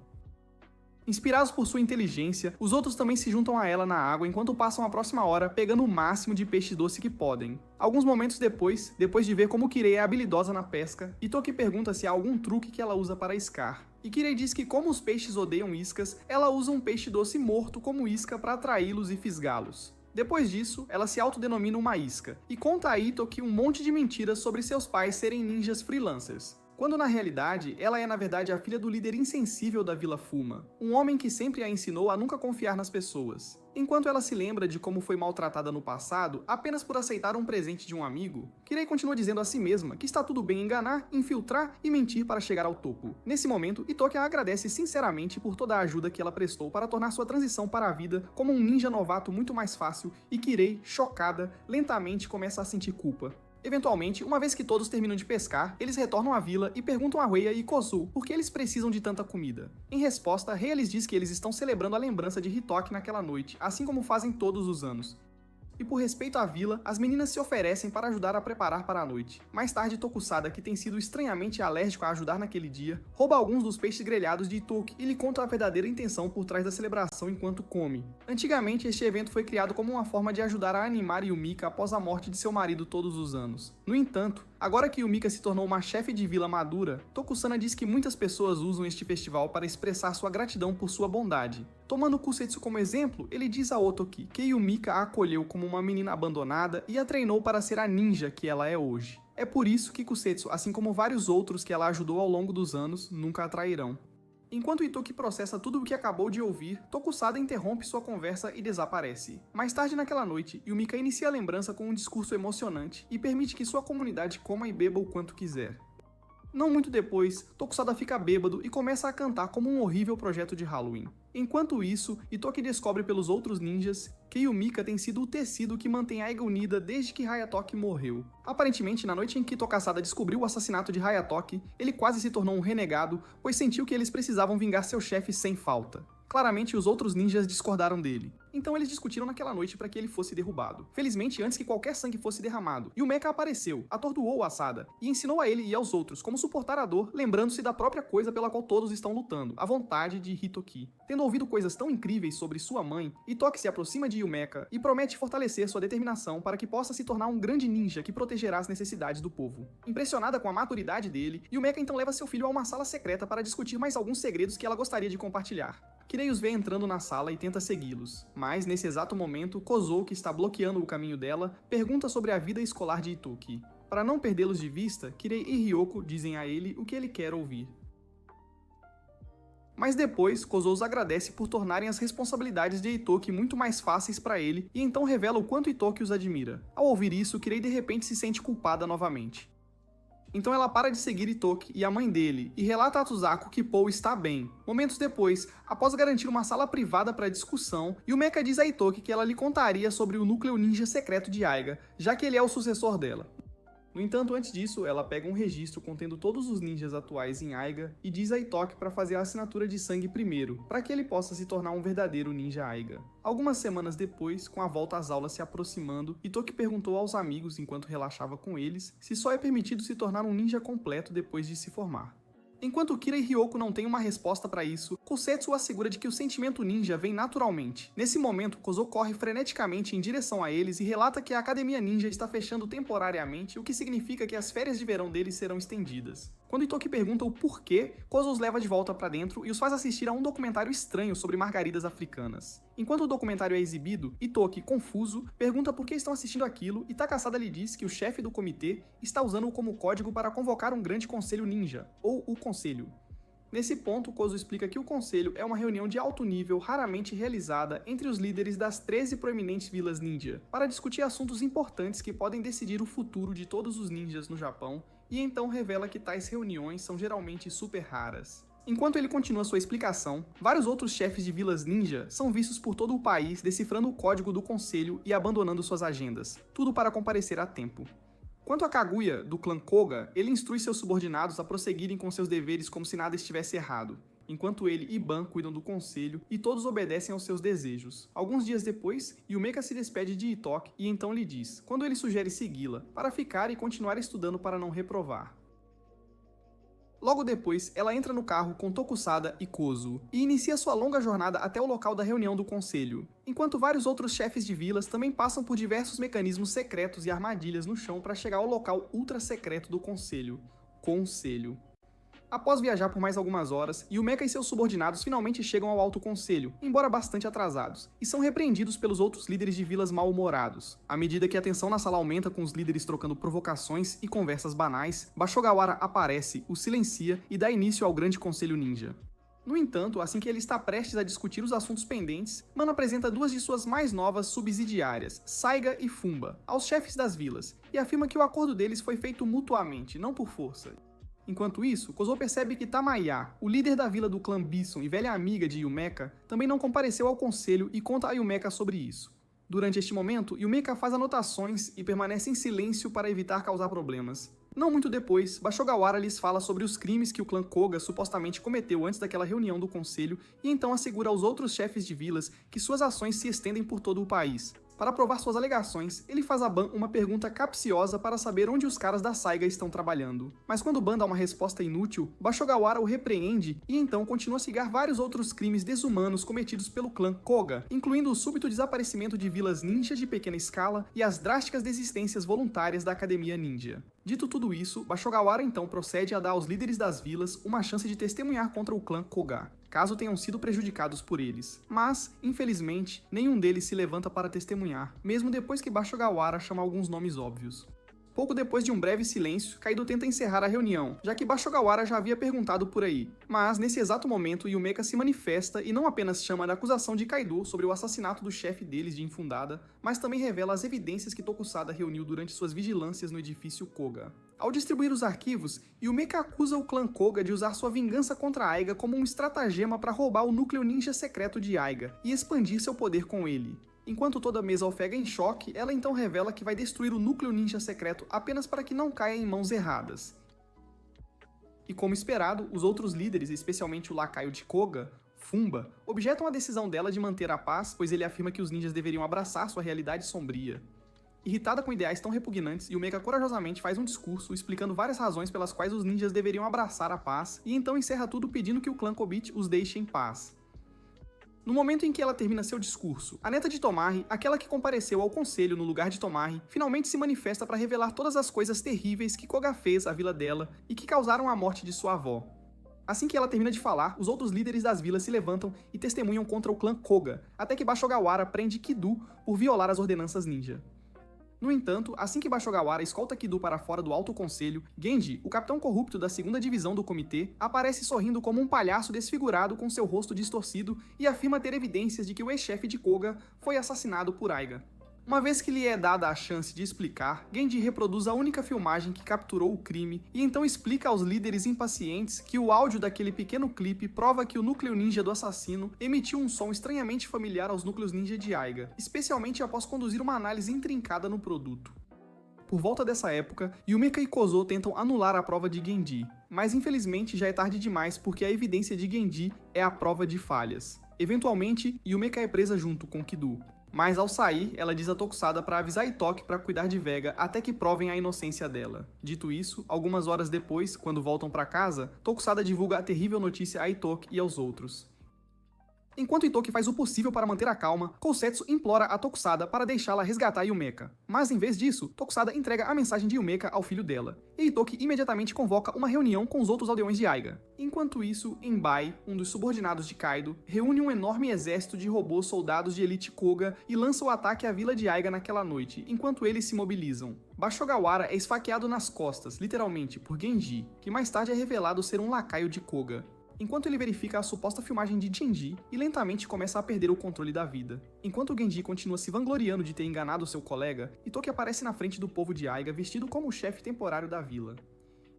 Inspirados por sua inteligência, os outros também se juntam a ela na água enquanto passam a próxima hora pegando o máximo de peixe doce que podem. Alguns momentos depois de ver como Kirei é habilidosa na pesca, Itoki pergunta se há algum truque que ela usa para iscar. E Kirei diz que como os peixes odeiam iscas, ela usa um peixe doce morto como isca para atraí-los e fisgá-los. Depois disso, ela se autodenomina uma isca, e conta a Itoki um monte de mentiras sobre seus pais serem ninjas freelancers. Quando na realidade, ela é na verdade a filha do líder insensível da Vila Fuma, um homem que sempre a ensinou a nunca confiar nas pessoas. Enquanto ela se lembra de como foi maltratada no passado apenas por aceitar um presente de um amigo, Kirei continua dizendo a si mesma que está tudo bem enganar, infiltrar e mentir para chegar ao topo. Nesse momento, Itoki a agradece sinceramente por toda a ajuda que ela prestou para tornar sua transição para a vida como um ninja novato muito mais fácil, e Kirei, chocada, lentamente começa a sentir culpa. Eventualmente, uma vez que todos terminam de pescar, eles retornam à vila e perguntam a Reiya e Kozu por que eles precisam de tanta comida. Em resposta, Reiya lhes diz que eles estão celebrando a lembrança de Hitoki naquela noite, assim como fazem todos os anos. E por respeito à vila, as meninas se oferecem para ajudar a preparar para a noite. Mais tarde, Tokusada, que tem sido estranhamente alérgico a ajudar naquele dia, rouba alguns dos peixes grelhados de Itoki e lhe conta a verdadeira intenção por trás da celebração enquanto come. Antigamente, este evento foi criado como uma forma de ajudar a animar Yumika após a morte de seu marido todos os anos. No entanto, agora que Yumika se tornou uma chefe de vila madura, Tokusana diz que muitas pessoas usam este festival para expressar sua gratidão por sua bondade. Tomando Kusetsu como exemplo, ele diz a Otoki que Yumika a acolheu como uma menina abandonada e a treinou para ser a ninja que ela é hoje. É por isso que Kusetsu, assim como vários outros que ela ajudou ao longo dos anos, nunca a trairão. Enquanto Itoki processa tudo o que acabou de ouvir, Tokusada interrompe sua conversa e desaparece. Mais tarde naquela noite, Yumika inicia a lembrança com um discurso emocionante e permite que sua comunidade coma e beba o quanto quiser. Não muito depois, Tokusada fica bêbado e começa a cantar como um horrível projeto de Halloween. Enquanto isso, Itoki descobre pelos outros ninjas que Yumika tem sido o tecido que mantém Aiga unida desde que Hayatoki morreu. Aparentemente, na noite em que Tokasada descobriu o assassinato de Hayatoki, ele quase se tornou um renegado, pois sentiu que eles precisavam vingar seu chefe sem falta. Claramente, os outros ninjas discordaram dele. Então eles discutiram naquela noite para que ele fosse derrubado. Felizmente, antes que qualquer sangue fosse derramado, Yumeka apareceu, atordoou o Asada e ensinou a ele e aos outros como suportar a dor, lembrando-se da própria coisa pela qual todos estão lutando, a vontade de Hitoki. Tendo ouvido coisas tão incríveis sobre sua mãe, Itoki se aproxima de Yumeka e promete fortalecer sua determinação para que possa se tornar um grande ninja que protegerá as necessidades do povo. Impressionada com a maturidade dele, Yumeka então leva seu filho a uma sala secreta para discutir mais alguns segredos que ela gostaria de compartilhar. Kirei os vê entrando na sala e tenta segui-los, mas nesse exato momento, Kozou, que está bloqueando o caminho dela, pergunta sobre a vida escolar de Itoki. Para não perdê-los de vista, Kirei e Ryoko dizem a ele o que ele quer ouvir. Mas depois, Kozou os agradece por tornarem as responsabilidades de Itoki muito mais fáceis para ele e então revela o quanto Itoki os admira. Ao ouvir isso, Kirei de repente se sente culpada novamente. Então ela para de seguir Itoki e a mãe dele, e relata a Tuzako que Pou está bem. Momentos depois, após garantir uma sala privada para discussão, Yumeka diz a Itoki que ela lhe contaria sobre o núcleo ninja secreto de Aiga, já que ele é o sucessor dela. No entanto, antes disso, ela pega um registro contendo todos os ninjas atuais em Aiga e diz a Itoki para fazer a assinatura de sangue primeiro, para que ele possa se tornar um verdadeiro ninja Aiga. Algumas semanas depois, com a volta às aulas se aproximando, Itoki perguntou aos amigos enquanto relaxava com eles se só é permitido se tornar um ninja completo depois de se formar. Enquanto Kira e Ryoko não têm uma resposta para isso, Kusetsu assegura de que o sentimento ninja vem naturalmente. Nesse momento, Kozou corre freneticamente em direção a eles e relata que a Academia Ninja está fechando temporariamente, o que significa que as férias de verão deles serão estendidas. Quando Itoki pergunta o porquê, Kozou os leva de volta para dentro e os faz assistir a um documentário estranho sobre margaridas africanas. Enquanto o documentário é exibido, Itoki, confuso, pergunta por que estão assistindo aquilo e Takasada lhe diz que o chefe do comitê está usando-o como código para convocar um grande conselho ninja, ou o conselho. Nesse ponto, Kozou explica que o conselho é uma reunião de alto nível raramente realizada entre os líderes das 13 proeminentes vilas ninja, para discutir assuntos importantes que podem decidir o futuro de todos os ninjas no Japão, e então revela que tais reuniões são geralmente super raras. Enquanto ele continua sua explicação, vários outros chefes de vilas ninja são vistos por todo o país decifrando o código do conselho e abandonando suas agendas, tudo para comparecer a tempo. Quanto a Kaguya, do clã Koga, ele instrui seus subordinados a prosseguirem com seus deveres como se nada estivesse errado, enquanto ele e Ban cuidam do conselho e todos obedecem aos seus desejos. Alguns dias depois, Yumeka se despede de Itoki e então lhe diz, quando ele sugere segui-la, para ficar e continuar estudando para não reprovar. Logo depois, ela entra no carro com Tokusada e Kozou, e inicia sua longa jornada até o local da reunião do conselho, enquanto vários outros chefes de vilas também passam por diversos mecanismos secretos e armadilhas no chão para chegar ao local ultra secreto do conselho. Após viajar por mais algumas horas, Yumeka e seus subordinados finalmente chegam ao Alto Conselho, embora bastante atrasados, e são repreendidos pelos outros líderes de vilas mal-humorados. À medida que a tensão na sala aumenta com os líderes trocando provocações e conversas banais, Bashogawara aparece, os silencia e dá início ao Grande Conselho Ninja. No entanto, assim que ele está prestes a discutir os assuntos pendentes, Mano apresenta duas de suas mais novas subsidiárias, Saiga e Fumba, aos chefes das vilas, e afirma que o acordo deles foi feito mutuamente, não por força. Enquanto isso, Kozou percebe que Tamaya, o líder da vila do clã Bison e velha amiga de Yumeka, também não compareceu ao conselho e conta a Yumeka sobre isso. Durante este momento, Yumeka faz anotações e permanece em silêncio para evitar causar problemas. Não muito depois, Bashogawara lhes fala sobre os crimes que o clã Koga supostamente cometeu antes daquela reunião do conselho e então assegura aos outros chefes de vilas que suas ações se estendem por todo o país. Para provar suas alegações, ele faz a Ban uma pergunta capciosa para saber onde os caras da Saiga estão trabalhando. Mas quando Ban dá uma resposta inútil, Bashogawara o repreende e então continua a cigar vários outros crimes desumanos cometidos pelo clã Koga, incluindo o súbito desaparecimento de vilas ninja de pequena escala e as drásticas desistências voluntárias da Academia Ninja. Dito tudo isso, Bashogawara então procede a dar aos líderes das vilas uma chance de testemunhar contra o clã Koga, caso tenham sido prejudicados por eles. Mas, infelizmente, nenhum deles se levanta para testemunhar, mesmo depois que Bashogawara chama alguns nomes óbvios. Pouco depois de um breve silêncio, Kaido tenta encerrar a reunião, já que Bashogawara já havia perguntado por aí. Mas, nesse exato momento, Yumeka se manifesta e não apenas chama da acusação de Kaido sobre o assassinato do chefe deles de infundada, mas também revela as evidências que Tokusada reuniu durante suas vigilâncias no edifício Koga. Ao distribuir os arquivos, Yumeka acusa o clã Koga de usar sua vingança contra Aiga como um estratagema para roubar o núcleo ninja secreto de Aiga e expandir seu poder com ele. Enquanto toda a mesa ofega em choque, ela então revela que vai destruir o núcleo ninja secreto apenas para que não caia em mãos erradas. E como esperado, os outros líderes, especialmente o lacaio de Koga, Fumba, objetam a decisão dela de manter a paz, pois ele afirma que os ninjas deveriam abraçar sua realidade sombria. Irritada com ideais tão repugnantes, Yumeka corajosamente faz um discurso explicando várias razões pelas quais os ninjas deveriam abraçar a paz, e então encerra tudo pedindo que o clã Kobit os deixe em paz. No momento em que ela termina seu discurso, a neta de Tomarri, aquela que compareceu ao conselho no lugar de Tomarri, finalmente se manifesta para revelar todas as coisas terríveis que Koga fez à vila dela e que causaram a morte de sua avó. Assim que ela termina de falar, os outros líderes das vilas se levantam e testemunham contra o clã Koga, até que Bashogawara prende Kidu por violar as ordenanças ninja. No entanto, assim que Bashogawara escolta Kidu para fora do Alto Conselho, Genji, o capitão corrupto da segunda divisão do comitê, aparece sorrindo como um palhaço desfigurado com seu rosto distorcido e afirma ter evidências de que o ex-chefe de Koga foi assassinado por Aiga. Uma vez que lhe é dada a chance de explicar, Genji reproduz a única filmagem que capturou o crime e então explica aos líderes impacientes que o áudio daquele pequeno clipe prova que o núcleo ninja do assassino emitiu um som estranhamente familiar aos núcleos ninja de Aiga, especialmente após conduzir uma análise intrincada no produto. Por volta dessa época, Yumeka e Kozo tentam anular a prova de Genji, mas infelizmente já é tarde demais porque a evidência de Genji é a prova de falhas. Eventualmente, Yumeka é presa junto com Kidu. Mas ao sair, ela diz a Tokusada para avisar Itoki para cuidar de Vega até que provem a inocência dela. Dito isso, algumas horas depois, quando voltam para casa, Tokusada divulga a terrível notícia a Itoki e aos outros. Enquanto Itoki faz o possível para manter a calma, Kousetsu implora a Tokusada para deixá-la resgatar Yumeka. Mas em vez disso, Tokusada entrega a mensagem de Yumeka ao filho dela, e Itoki imediatamente convoca uma reunião com os outros aldeões de Aiga. Enquanto isso, Enbai, um dos subordinados de Kaido, reúne um enorme exército de robôs soldados de elite Koga e lança o ataque à vila de Aiga naquela noite, enquanto eles se mobilizam. Bashogawara é esfaqueado nas costas, literalmente, por Genji, que mais tarde é revelado ser um lacaio de Koga. Enquanto ele verifica a suposta filmagem de Genji e lentamente começa a perder o controle da vida. Enquanto Genji continua se vangloriando de ter enganado seu colega, Itoki aparece na frente do povo de Aiga vestido como o chefe temporário da vila.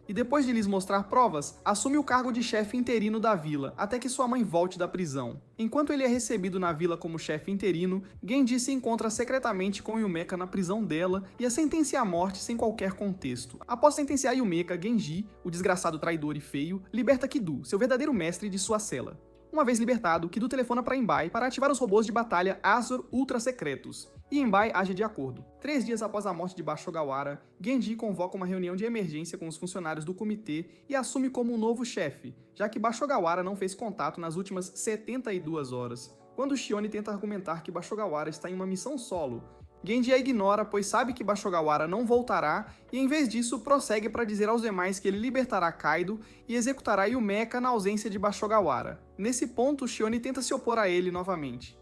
E depois de lhes mostrar provas, assume o cargo de chefe interino da vila, até que sua mãe volte da prisão. Enquanto ele é recebido na vila como chefe interino, Genji se encontra secretamente com Yumeka na prisão dela e a sentencia à morte sem qualquer contexto. Após sentenciar Yumeka, Genji, o desgraçado traidor e feio, liberta Kidu, seu verdadeiro mestre, de sua cela. Uma vez libertado, Kidu telefona para Enbai para ativar os robôs de batalha Azor Ultra Secretos, e Enbai age de acordo. 3 dias após a morte de Bashogawara, Genji convoca uma reunião de emergência com os funcionários do comitê e assume como o novo chefe, já que Bashogawara não fez contato nas últimas 72 horas. Quando Shione tenta argumentar que Bashogawara está em uma missão solo, Genji a ignora, pois sabe que Bashogawara não voltará e em vez disso prossegue para dizer aos demais que ele libertará Kaido e executará Yumeka na ausência de Bashogawara. Nesse ponto, Shione tenta se opor a ele novamente.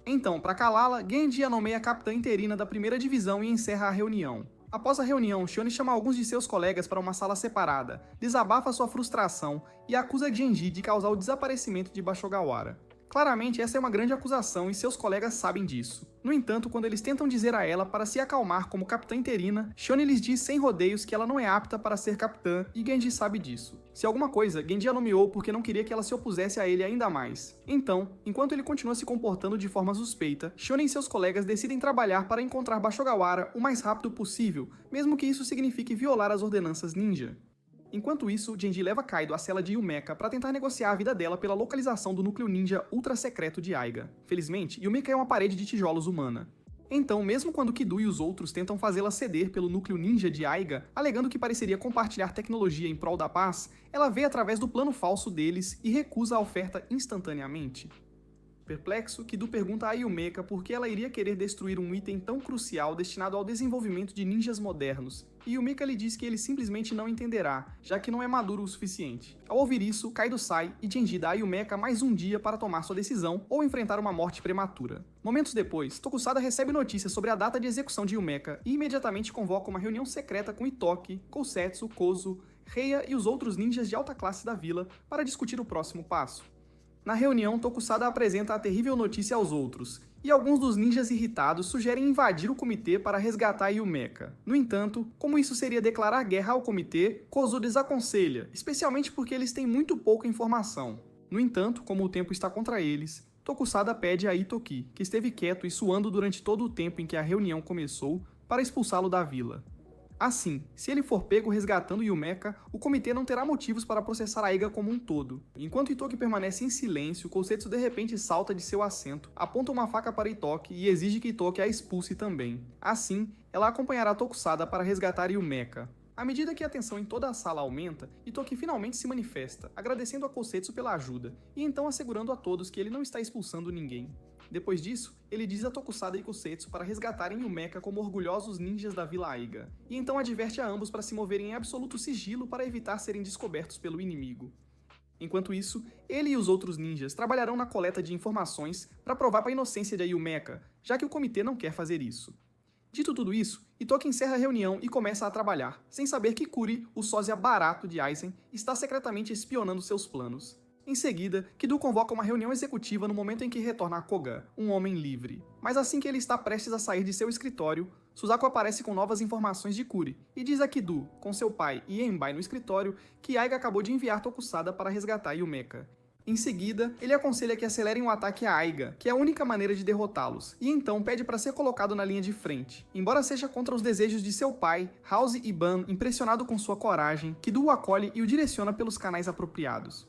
Então, para calá-la, Genji a nomeia capitã interina da primeira divisão e encerra a reunião. Após a reunião, Shione chama alguns de seus colegas para uma sala separada, desabafa sua frustração e acusa Genji de causar o desaparecimento de Bashogawara. Claramente, essa é uma grande acusação e seus colegas sabem disso. No entanto, quando eles tentam dizer a ela para se acalmar como capitã interina, Shione lhes diz sem rodeios que ela não é apta para ser capitã e Genji sabe disso. Se alguma coisa, Genji a nomeou porque não queria que ela se opusesse a ele ainda mais. Então, enquanto ele continua se comportando de forma suspeita, Shione e seus colegas decidem trabalhar para encontrar Bashogawara o mais rápido possível, mesmo que isso signifique violar as ordenanças ninja. Enquanto isso, Genji leva Kaido à cela de Yumeka para tentar negociar a vida dela pela localização do núcleo ninja ultra secreto de Aiga. Felizmente, Yumeka é uma parede de tijolos humana. Então, mesmo quando Kidu e os outros tentam fazê-la ceder pelo núcleo ninja de Aiga, alegando que pareceria compartilhar tecnologia em prol da paz, ela vê através do plano falso deles e recusa a oferta instantaneamente. Perplexo, Kido pergunta a Yumeka por que ela iria querer destruir um item tão crucial destinado ao desenvolvimento de ninjas modernos, e Yumeka lhe diz que ele simplesmente não entenderá, já que não é maduro o suficiente. Ao ouvir isso, Kaido sai e Genji dá a Yumeka mais um dia para tomar sua decisão ou enfrentar uma morte prematura. Momentos depois, Tokusada recebe notícias sobre a data de execução de Yumeka e imediatamente convoca uma reunião secreta com Itoki, Kousetsu, Kozo, Reiya e os outros ninjas de alta classe da vila para discutir o próximo passo. Na reunião, Tokusada apresenta a terrível notícia aos outros, e alguns dos ninjas irritados sugerem invadir o comitê para resgatar Yumeka. No entanto, como isso seria declarar guerra ao comitê, Kozo desaconselha, especialmente porque eles têm muito pouca informação. No entanto, como o tempo está contra eles, Tokusada pede a Itoki, que esteve quieto e suando durante todo o tempo em que a reunião começou, para expulsá-lo da vila. Assim, se ele for pego resgatando Yumeka, o comitê não terá motivos para processar a Aiga como um todo. Enquanto Itoki permanece em silêncio, Kousetsu de repente salta de seu assento, aponta uma faca para Itoki e exige que Itoki a expulse também. Assim, ela acompanhará Tokusada para resgatar Yumeka. À medida que a tensão em toda a sala aumenta, Itoki finalmente se manifesta, agradecendo a Kousetsu pela ajuda, e então assegurando a todos que ele não está expulsando ninguém. Depois disso, ele diz a Tokusada e Kousetsu para resgatarem Yumeka como orgulhosos ninjas da Vila Aiga, e então adverte a ambos para se moverem em absoluto sigilo para evitar serem descobertos pelo inimigo. Enquanto isso, ele e os outros ninjas trabalharão na coleta de informações para provar a inocência de Yumeka, já que o comitê não quer fazer isso. Dito tudo isso, Itoki encerra a reunião e começa a trabalhar, sem saber que Kuri, o sósia barato de Aizen, está secretamente espionando seus planos. Em seguida, Kido convoca uma reunião executiva no momento em que retorna a Koga, um homem livre. Mas assim que ele está prestes a sair de seu escritório, Suzaku aparece com novas informações de Kuri e diz a Kido, com seu pai e Enbai no escritório, que Aiga acabou de enviar Tokusada para resgatar Yumeka. Em seguida, ele aconselha que acelerem o ataque a Aiga, que é a única maneira de derrotá-los, e então pede para ser colocado na linha de frente. Embora seja contra os desejos de seu pai, House e Ban, impressionado com sua coragem, Kido o acolhe e o direciona pelos canais apropriados.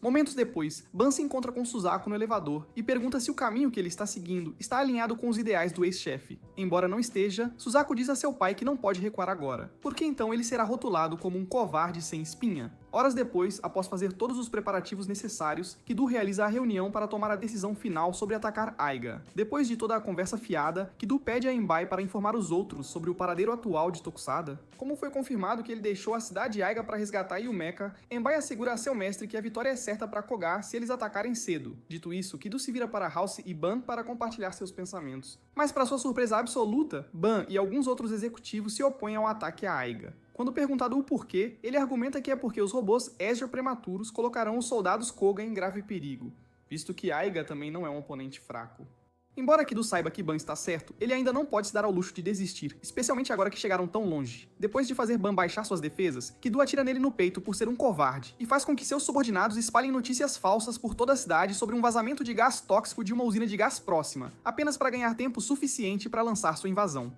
Momentos depois, Ban se encontra com Suzaku no elevador e pergunta se o caminho que ele está seguindo está alinhado com os ideais do ex-chefe. Embora não esteja, Suzaku diz a seu pai que não pode recuar agora, porque então ele será rotulado como um covarde sem espinha. Horas depois, após fazer todos os preparativos necessários, Kido realiza a reunião para tomar a decisão final sobre atacar Aiga. Depois de toda a conversa fiada, Kido pede a Enbai para informar os outros sobre o paradeiro atual de Tokusada. Como foi confirmado que ele deixou a cidade de Aiga para resgatar Yumeka, Enbai assegura a seu mestre que a vitória é certa para Koga se eles atacarem cedo. Dito isso, Kido se vira para House e Ban para compartilhar seus pensamentos. Mas para sua surpresa absoluta, Ban e alguns outros executivos se opõem ao ataque a Aiga. Quando perguntado o porquê, ele argumenta que é porque os robôs Ezio prematuros colocarão os soldados Koga em grave perigo, visto que Aiga também não é um oponente fraco. Embora Kido saiba que Ban está certo, ele ainda não pode se dar ao luxo de desistir, especialmente agora que chegaram tão longe. Depois de fazer Ban baixar suas defesas, Kido atira nele no peito por ser um covarde, e faz com que seus subordinados espalhem notícias falsas por toda a cidade sobre um vazamento de gás tóxico de uma usina de gás próxima, apenas para ganhar tempo suficiente para lançar sua invasão.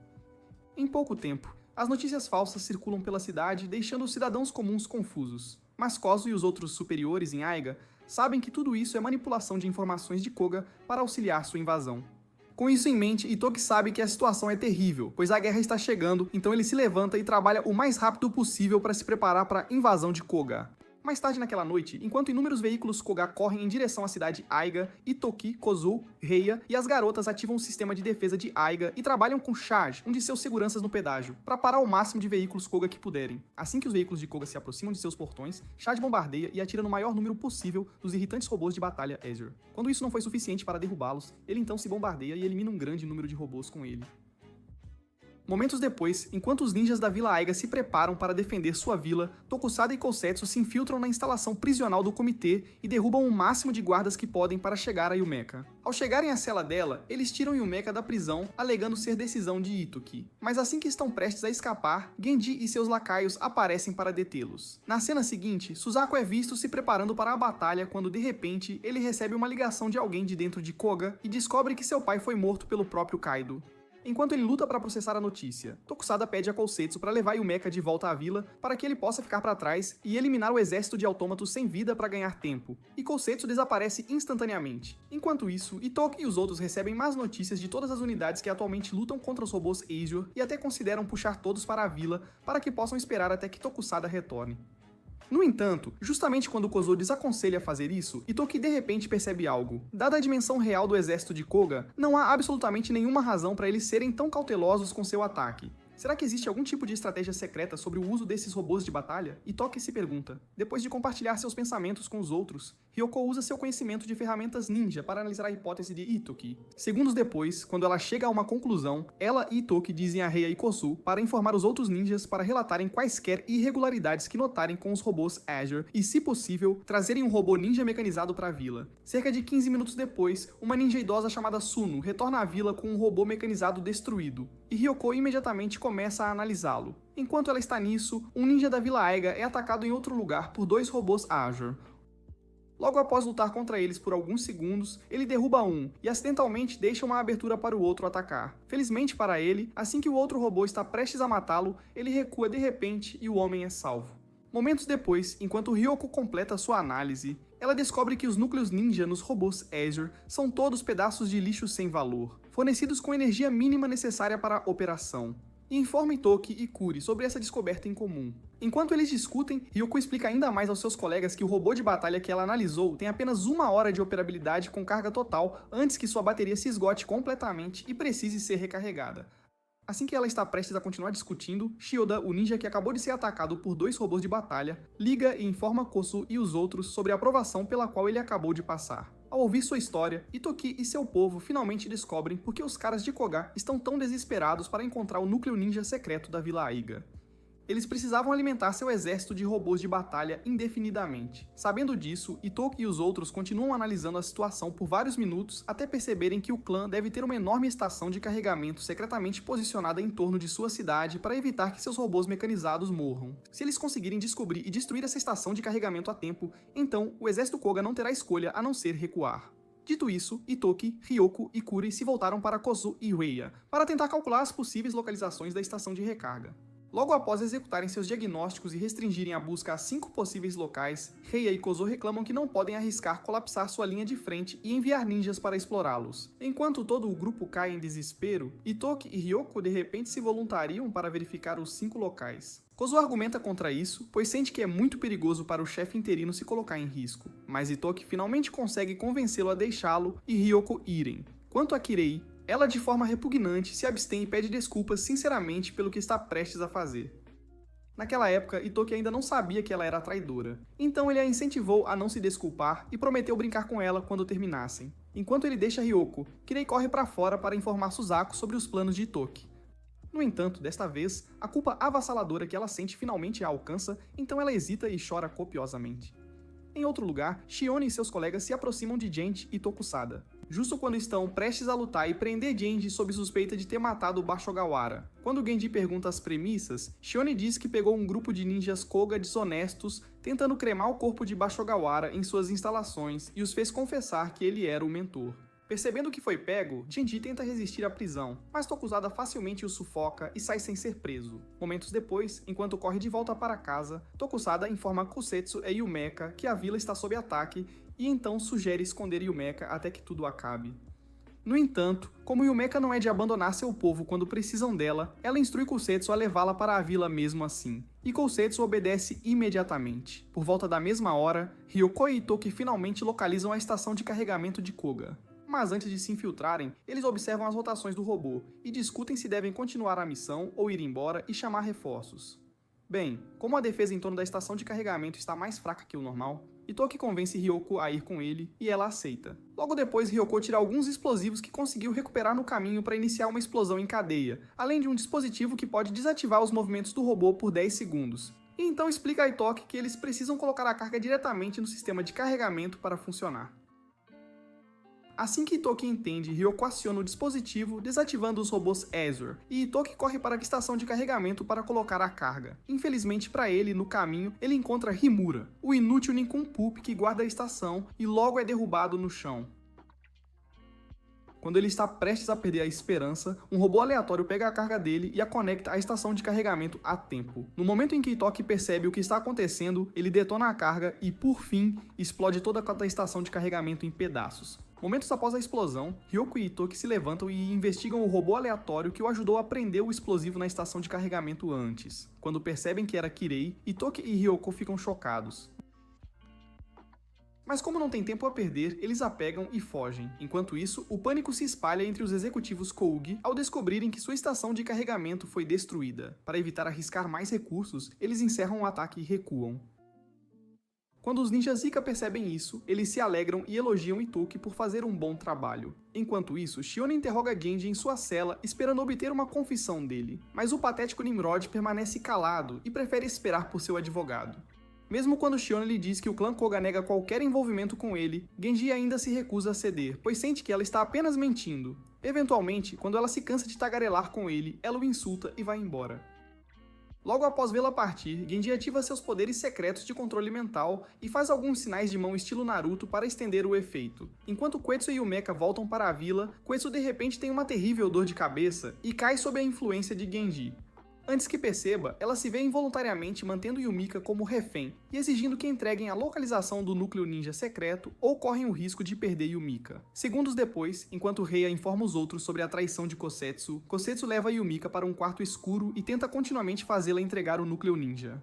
Em pouco tempo, as notícias falsas circulam pela cidade, deixando os cidadãos comuns confusos. Mas Kozo e os outros superiores em Aiga sabem que tudo isso é manipulação de informações de Koga para auxiliar sua invasão. Com isso em mente, Itoki sabe que a situação é terrível, pois a guerra está chegando, então ele se levanta e trabalha o mais rápido possível para se preparar para a invasão de Koga. Mais tarde naquela noite, enquanto inúmeros veículos Koga correm em direção à cidade Aiga, Itoki, Kozu, Reiya e as garotas ativam o sistema de defesa de Aiga e trabalham com Charge, um de seus seguranças no pedágio, para parar o máximo de veículos Koga que puderem. Assim que os veículos de Koga se aproximam de seus portões, Charge bombardeia e atira no maior número possível dos irritantes robôs de batalha Ezio. Quando isso não foi suficiente para derrubá-los, ele então se bombardeia e elimina um grande número de robôs com ele. Momentos depois, enquanto os ninjas da Vila Aiga se preparam para defender sua vila, Tokusada e Kousetsu se infiltram na instalação prisional do comitê e derrubam o máximo de guardas que podem para chegar a Yumeka. Ao chegarem à cela dela, eles tiram Yumeka da prisão, alegando ser decisão de Itoki. Mas assim que estão prestes a escapar, Genji e seus lacaios aparecem para detê-los. Na cena seguinte, Suzaku é visto se preparando para a batalha quando, de repente, ele recebe uma ligação de alguém de dentro de Koga e descobre que seu pai foi morto pelo próprio Kaido. Enquanto ele luta para processar a notícia, Tokusada pede a Kousetsu para levar Yumeka de volta à vila para que ele possa ficar para trás e eliminar o exército de autômatos sem vida para ganhar tempo, e Kousetsu desaparece instantaneamente. Enquanto isso, Itoki e os outros recebem más notícias de todas as unidades que atualmente lutam contra os robôs Ezio e até consideram puxar todos para a vila para que possam esperar até que Tokusada retorne. No entanto, justamente quando Kozo desaconselha fazer isso, Itoki de repente percebe algo. Dada a dimensão real do exército de Koga, não há absolutamente nenhuma razão para eles serem tão cautelosos com seu ataque. Será que existe algum tipo de estratégia secreta sobre o uso desses robôs de batalha? Itoki se pergunta. Depois de compartilhar seus pensamentos com os outros, Ryoko usa seu conhecimento de ferramentas ninja para analisar a hipótese de Itoki. Segundos depois, quando ela chega a uma conclusão, ela e Itoki dizem a Reiya e Kosu para informar os outros ninjas para relatarem quaisquer irregularidades que notarem com os robôs Azure e, se possível, trazerem um robô ninja mecanizado para a vila. Cerca de 15 minutos depois, uma ninja idosa chamada Suno retorna à vila com um robô mecanizado destruído, e Ryoko imediatamente começa a analisá-lo. Enquanto ela está nisso, um ninja da Vila Aiga é atacado em outro lugar por 2 robôs Azure. Logo após lutar contra eles por alguns segundos, ele derruba um e acidentalmente deixa uma abertura para o outro atacar. Felizmente para ele, assim que o outro robô está prestes a matá-lo, ele recua de repente e o homem é salvo. Momentos depois, enquanto Ryoko completa sua análise, ela descobre que os núcleos ninja nos robôs Azure são todos pedaços de lixo sem valor, fornecidos com energia mínima necessária para a operação, e informa Itoki e Kuri sobre essa descoberta em comum. Enquanto eles discutem, Ryoko explica ainda mais aos seus colegas que o robô de batalha que ela analisou tem apenas 1 hora de operabilidade com carga total antes que sua bateria se esgote completamente e precise ser recarregada. Assim que ela está prestes a continuar discutindo, Shioda, o ninja que acabou de ser atacado por 2 robôs de batalha, liga e informa Kosu e os outros sobre a aprovação pela qual ele acabou de passar. Ao ouvir sua história, Itoki e seu povo finalmente descobrem por que os caras de Koga estão tão desesperados para encontrar o núcleo ninja secreto da Vila Aiga. Eles precisavam alimentar seu exército de robôs de batalha indefinidamente. Sabendo disso, Itoki e os outros continuam analisando a situação por vários minutos até perceberem que o clã deve ter uma enorme estação de carregamento secretamente posicionada em torno de sua cidade para evitar que seus robôs mecanizados morram. Se eles conseguirem descobrir e destruir essa estação de carregamento a tempo, então o exército Koga não terá escolha a não ser recuar. Dito isso, Itoki, Ryoko e Kuri se voltaram para Kozu e Reiya para tentar calcular as possíveis localizações da estação de recarga. Logo após executarem seus diagnósticos e restringirem a busca a 5 possíveis locais, Reiya e Kozo reclamam que não podem arriscar colapsar sua linha de frente e enviar ninjas para explorá-los. Enquanto todo o grupo cai em desespero, Itoki e Ryoko de repente se voluntariam para verificar os 5 locais. Kozo argumenta contra isso, pois sente que é muito perigoso para o chefe interino se colocar em risco, mas Itoki finalmente consegue convencê-lo a deixá-lo e Ryoko irem. Quanto a Kirei, ela de forma repugnante se abstém e pede desculpas sinceramente pelo que está prestes a fazer. Naquela época, Itoki ainda não sabia que ela era traidora, então ele a incentivou a não se desculpar e prometeu brincar com ela quando terminassem. Enquanto ele deixa Ryoko, Kirei corre para fora para informar Suzaku sobre os planos de Itoki. No entanto, desta vez, a culpa avassaladora que ela sente finalmente a alcança, então ela hesita e chora copiosamente. Em outro lugar, Shione e seus colegas se aproximam de Genji e Tokusada, justo quando estão prestes a lutar e prender Genji sob suspeita de ter matado Bashogawara. Quando Genji pergunta as premissas, Shione diz que pegou um grupo de ninjas Koga desonestos tentando cremar o corpo de Bashogawara em suas instalações e os fez confessar que ele era o mentor. Percebendo que foi pego, Genji tenta resistir à prisão, mas Tokusada facilmente o sufoca e sai sem ser preso. Momentos depois, enquanto corre de volta para casa, Tokusada informa Kusetsu e Yumeka que a vila está sob ataque e então sugere esconder Yumeka até que tudo acabe. No entanto, como Yumeka não é de abandonar seu povo quando precisam dela, ela instrui Kusetsu a levá-la para a vila mesmo assim, e Kusetsu obedece imediatamente. Por volta da mesma hora, Ryoko e Itoki finalmente localizam a estação de carregamento de Koga. Mas antes de se infiltrarem, eles observam as rotações do robô e discutem se devem continuar a missão ou ir embora e chamar reforços. Bem, como a defesa em torno da estação de carregamento está mais fraca que o normal, Itoki convence Ryoko a ir com ele e ela aceita. Logo depois, Ryoko tira alguns explosivos que conseguiu recuperar no caminho para iniciar uma explosão em cadeia, além de um dispositivo que pode desativar os movimentos do robô por 10 segundos. E então explica a Itoki que eles precisam colocar a carga diretamente no sistema de carregamento para funcionar. Assim que Itoki entende, Ryoko aciona o dispositivo, desativando os robôs Azure, e Itoki corre para a estação de carregamento para colocar a carga. Infelizmente para ele, no caminho, ele encontra Himura, o inútil Nincompoop que guarda a estação, e logo é derrubado no chão. Quando ele está prestes a perder a esperança, um robô aleatório pega a carga dele e a conecta à estação de carregamento a tempo. No momento em que Itoki percebe o que está acontecendo, ele detona a carga e, por fim, explode toda a estação de carregamento em pedaços. Momentos após a explosão, Ryoko e Itoki se levantam e investigam o robô aleatório que o ajudou a prender o explosivo na estação de carregamento antes. Quando percebem que era Kirei, Itoki e Ryoko ficam chocados. Mas como não tem tempo a perder, eles a pegam e fogem. Enquanto isso, o pânico se espalha entre os executivos Kougi ao descobrirem que sua estação de carregamento foi destruída. Para evitar arriscar mais recursos, eles encerram o ataque e recuam. Quando os ninjas Ika percebem isso, eles se alegram e elogiam Itoki por fazer um bom trabalho. Enquanto isso, Shione interroga Genji em sua cela, esperando obter uma confissão dele. Mas o patético Nimrod permanece calado e prefere esperar por seu advogado. Mesmo quando Shione lhe diz que o clã Koga nega qualquer envolvimento com ele, Genji ainda se recusa a ceder, pois sente que ela está apenas mentindo. Eventualmente, quando ela se cansa de tagarelar com ele, ela o insulta e vai embora. Logo após vê-la partir, Genji ativa seus poderes secretos de controle mental e faz alguns sinais de mão estilo Naruto para estender o efeito. Enquanto Quetsu e Yumeka voltam para a vila, Quetsu de repente tem uma terrível dor de cabeça e cai sob a influência de Genji. Antes que perceba, ela se vê involuntariamente mantendo Yumika como refém e exigindo que entreguem a localização do núcleo ninja secreto ou correm o risco de perder Yumika. Segundos depois, enquanto Reiya informa os outros sobre a traição de Kosetsu, Kosetsu leva Yumika para um quarto escuro e tenta continuamente fazê-la entregar o núcleo ninja.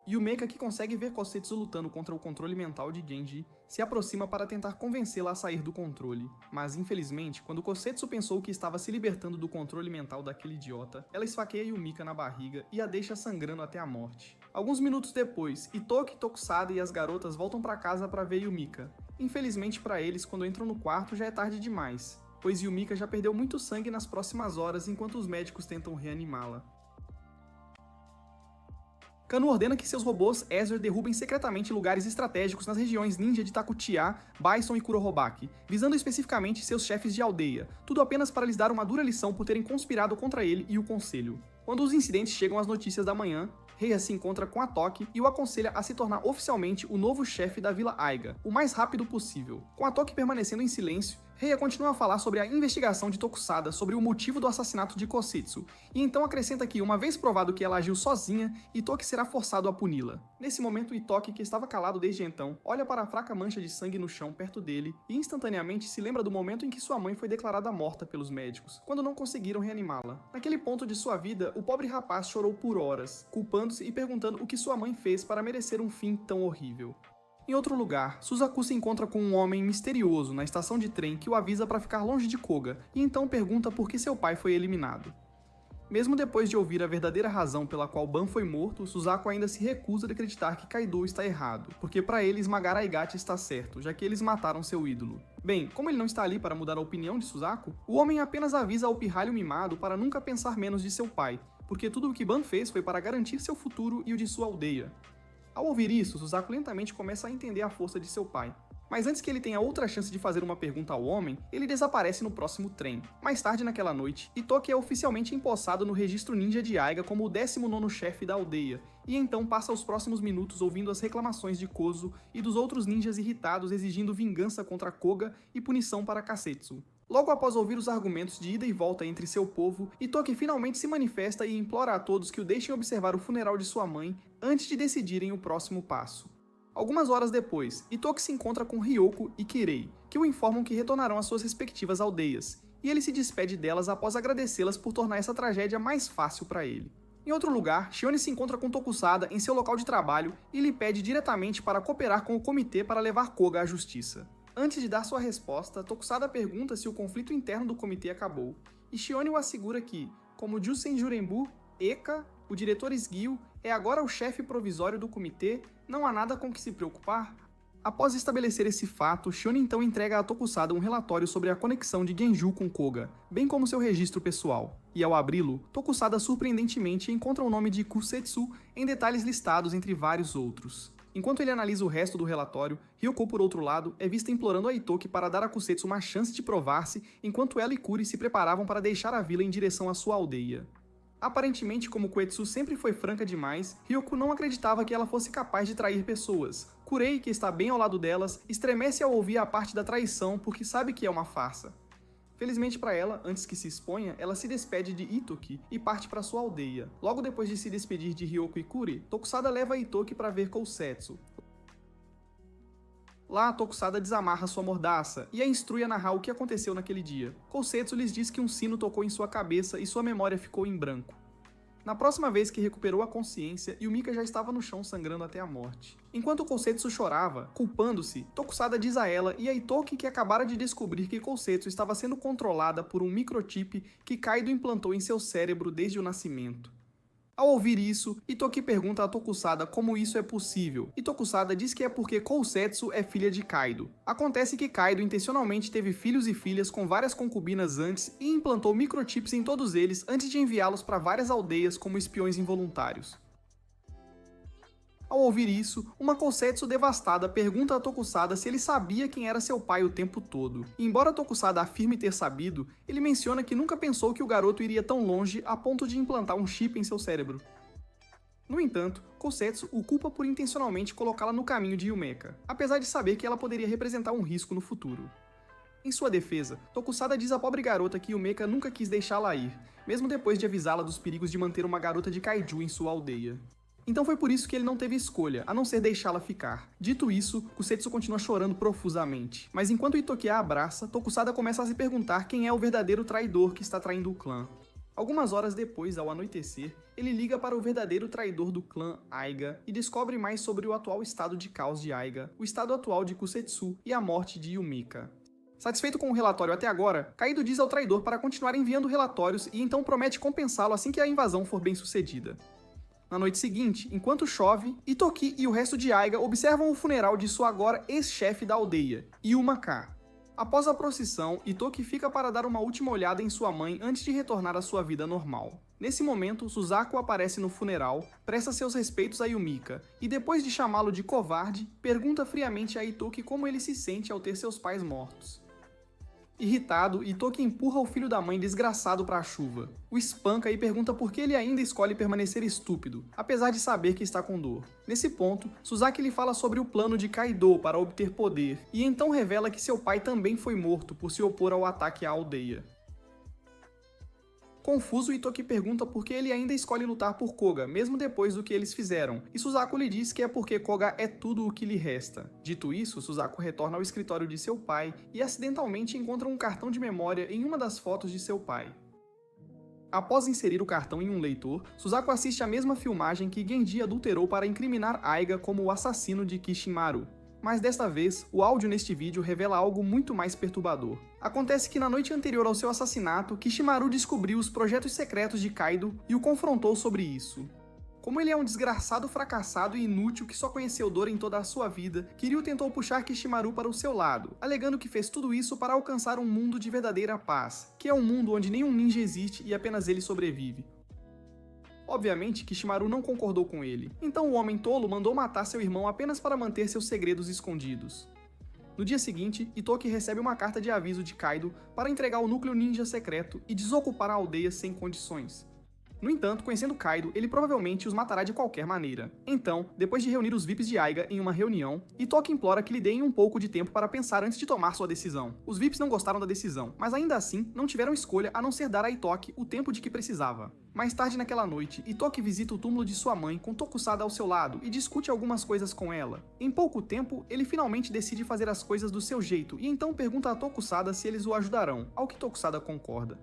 Yumeka, que consegue ver Kosetsu lutando contra o controle mental de Genji, se aproxima para tentar convencê-la a sair do controle. Mas, infelizmente, quando Kosetsu pensou que estava se libertando do controle mental daquele idiota, ela esfaqueia Yumika na barriga e a deixa sangrando até a morte. Alguns minutos depois, Itoki, Tokusada e as garotas voltam para casa para ver Yumika. Infelizmente para eles, quando entram no quarto já é tarde demais, pois Yumika já perdeu muito sangue nas próximas horas enquanto os médicos tentam reanimá-la. Kano ordena que seus robôs Ezra derrubem secretamente lugares estratégicos nas regiões ninja de Takutia, Bison e Kurohobaki, visando especificamente seus chefes de aldeia, tudo apenas para lhes dar uma dura lição por terem conspirado contra ele e o conselho. Quando os incidentes chegam às notícias da manhã, Reiya se encontra com a Toki e o aconselha a se tornar oficialmente o novo chefe da Vila Aiga, o mais rápido possível. Com a Toki permanecendo em silêncio, Reiya continua a falar sobre a investigação de Tokusada sobre o motivo do assassinato de Kosetsu, e então acrescenta que, uma vez provado que ela agiu sozinha, Itoki será forçado a puni-la. Nesse momento, Itoki, que estava calado desde então, olha para a fraca mancha de sangue no chão perto dele e instantaneamente se lembra do momento em que sua mãe foi declarada morta pelos médicos, quando não conseguiram reanimá-la. Naquele ponto de sua vida, o pobre rapaz chorou por horas, culpando-se e perguntando o que sua mãe fez para merecer um fim tão horrível. Em outro lugar, Suzaku se encontra com um homem misterioso na estação de trem que o avisa para ficar longe de Koga, e então pergunta por que seu pai foi eliminado. Mesmo depois de ouvir a verdadeira razão pela qual Ban foi morto, Suzaku ainda se recusa a acreditar que Kaido está errado, porque para ele esmagar Aigate está certo, já que eles mataram seu ídolo. Bem, como ele não está ali para mudar a opinião de Suzaku, o homem apenas avisa ao pirralho mimado para nunca pensar menos de seu pai, porque tudo o que Ban fez foi para garantir seu futuro e o de sua aldeia. Ao ouvir isso, Suzaku lentamente começa a entender a força de seu pai. Mas antes que ele tenha outra chance de fazer uma pergunta ao homem, ele desaparece no próximo trem. Mais tarde naquela noite, Itoki é oficialmente empossado no registro ninja de Aiga como o 19º chefe da aldeia, e então passa os próximos minutos ouvindo as reclamações de Kozo e dos outros ninjas irritados exigindo vingança contra Koga e punição para Kasetsu. Logo após ouvir os argumentos de ida e volta entre seu povo, Itoki finalmente se manifesta e implora a todos que o deixem observar o funeral de sua mãe antes de decidirem o próximo passo. Algumas horas depois, Itoki se encontra com Ryoko e Kirei, que o informam que retornarão às suas respectivas aldeias, e ele se despede delas após agradecê-las por tornar essa tragédia mais fácil para ele. Em outro lugar, Shione se encontra com Tokusada em seu local de trabalho e lhe pede diretamente para cooperar com o comitê para levar Koga à justiça. Antes de dar sua resposta, Tokusada pergunta se o conflito interno do comitê acabou, e Shione o assegura que, como Jusen Jurenbu, Eka, o diretor esguio, é agora o chefe provisório do comitê, não há nada com que se preocupar. Após estabelecer esse fato, Shione então entrega a Tokusada um relatório sobre a conexão de Genju com Koga, bem como seu registro pessoal. E ao abri-lo, Tokusada surpreendentemente encontra o nome de Kusetsu em detalhes listados entre vários outros. Enquanto ele analisa o resto do relatório, Ryoko, por outro lado, é vista implorando a Itoki para dar a Kusetsu uma chance de provar-se, enquanto ela e Kuri se preparavam para deixar a vila em direção à sua aldeia. Aparentemente, como Koetsu sempre foi franca demais, Ryoko não acreditava que ela fosse capaz de trair pessoas. Kurei, que está bem ao lado delas, estremece ao ouvir a parte da traição porque sabe que é uma farsa. Felizmente para ela, antes que se exponha, ela se despede de Itoki e parte para sua aldeia. Logo depois de se despedir de Ryoko e Kuri, Tokusada leva Itoki para ver Kousetsu. Lá, Tokusada desamarra sua mordaça e a instrui a narrar o que aconteceu naquele dia. Kousetsu lhes diz que um sino tocou em sua cabeça e sua memória ficou em branco. Na próxima vez que recuperou a consciência, Yumika já estava no chão sangrando até a morte. Enquanto Kousetsu chorava, culpando-se, Tokusada diz a ela e a Itoki que acabara de descobrir que Kousetsu estava sendo controlada por um microchip que Kaido implantou em seu cérebro desde o nascimento. Ao ouvir isso, Itoki pergunta a Tokusada como isso é possível, e Tokusada diz que é porque Kousetsu é filha de Kaido. Acontece que Kaido intencionalmente teve filhos e filhas com várias concubinas antes e implantou microchips em todos eles antes de enviá-los para várias aldeias como espiões involuntários. Ao ouvir isso, uma Kousetsu devastada pergunta a Tokusada se ele sabia quem era seu pai o tempo todo. E embora Tokusada afirme ter sabido, ele menciona que nunca pensou que o garoto iria tão longe a ponto de implantar um chip em seu cérebro. No entanto, Kousetsu o culpa por intencionalmente colocá-la no caminho de Yumeka, apesar de saber que ela poderia representar um risco no futuro. Em sua defesa, Tokusada diz à pobre garota que Yumeka nunca quis deixá-la ir, mesmo depois de avisá-la dos perigos de manter uma garota de kaiju em sua aldeia. Então foi por isso que ele não teve escolha, a não ser deixá-la ficar. Dito isso, Kousetsu continua chorando profusamente. Mas enquanto Itoki a abraça, Tokusada começa a se perguntar quem é o verdadeiro traidor que está traindo o clã. Algumas horas depois, ao anoitecer, ele liga para o verdadeiro traidor do clã, Aiga, e descobre mais sobre o atual estado de caos de Aiga, o estado atual de Kusetsu e a morte de Yumika. Satisfeito com o relatório até agora, Kaido diz ao traidor para continuar enviando relatórios e então promete compensá-lo assim que a invasão for bem sucedida. Na noite seguinte, enquanto chove, Itoki e o resto de Aiga observam o funeral de sua agora ex-chefe da aldeia, Yumaka. Após a procissão, Itoki fica para dar uma última olhada em sua mãe antes de retornar à sua vida normal. Nesse momento, Suzaku aparece no funeral, presta seus respeitos a Yumika, e depois de chamá-lo de covarde, pergunta friamente a Itoki como ele se sente ao ter seus pais mortos. Irritado, Itoki empurra o filho da mãe desgraçado para a chuva. O espanca e pergunta por que ele ainda escolhe permanecer estúpido, apesar de saber que está com dor. Nesse ponto, Suzaki lhe fala sobre o plano de Kaido para obter poder, e então revela que seu pai também foi morto por se opor ao ataque à aldeia. Confuso, Itoki pergunta por que ele ainda escolhe lutar por Koga, mesmo depois do que eles fizeram, e Suzaku lhe diz que é porque Koga é tudo o que lhe resta. Dito isso, Suzaku retorna ao escritório de seu pai e acidentalmente encontra um cartão de memória em uma das fotos de seu pai. Após inserir o cartão em um leitor, Suzaku assiste a mesma filmagem que Genji adulterou para incriminar Aiga como o assassino de Kishimaru. Mas desta vez, o áudio neste vídeo revela algo muito mais perturbador. Acontece que na noite anterior ao seu assassinato, Kishimaru descobriu os projetos secretos de Kaido e o confrontou sobre isso. Como ele é um desgraçado fracassado e inútil que só conheceu dor em toda a sua vida, Kiryu tentou puxar Kishimaru para o seu lado, alegando que fez tudo isso para alcançar um mundo de verdadeira paz, que é um mundo onde nenhum ninja existe e apenas ele sobrevive. Obviamente, Kishimaru não concordou com ele, então o homem tolo mandou matar seu irmão apenas para manter seus segredos escondidos. No dia seguinte, Itoki recebe uma carta de aviso de Kaido para entregar o núcleo ninja secreto e desocupar a aldeia sem condições. No entanto, conhecendo Kaido, ele provavelmente os matará de qualquer maneira. Então, depois de reunir os VIPs de Aiga em uma reunião, Itoki implora que lhe deem um pouco de tempo para pensar antes de tomar sua decisão. Os VIPs não gostaram da decisão, mas ainda assim, não tiveram escolha a não ser dar a Itoki o tempo de que precisava. Mais tarde naquela noite, Itoki visita o túmulo de sua mãe com Tokusada ao seu lado e discute algumas coisas com ela. Em pouco tempo, ele finalmente decide fazer as coisas do seu jeito e então pergunta a Tokusada se eles o ajudarão, ao que Tokusada concorda.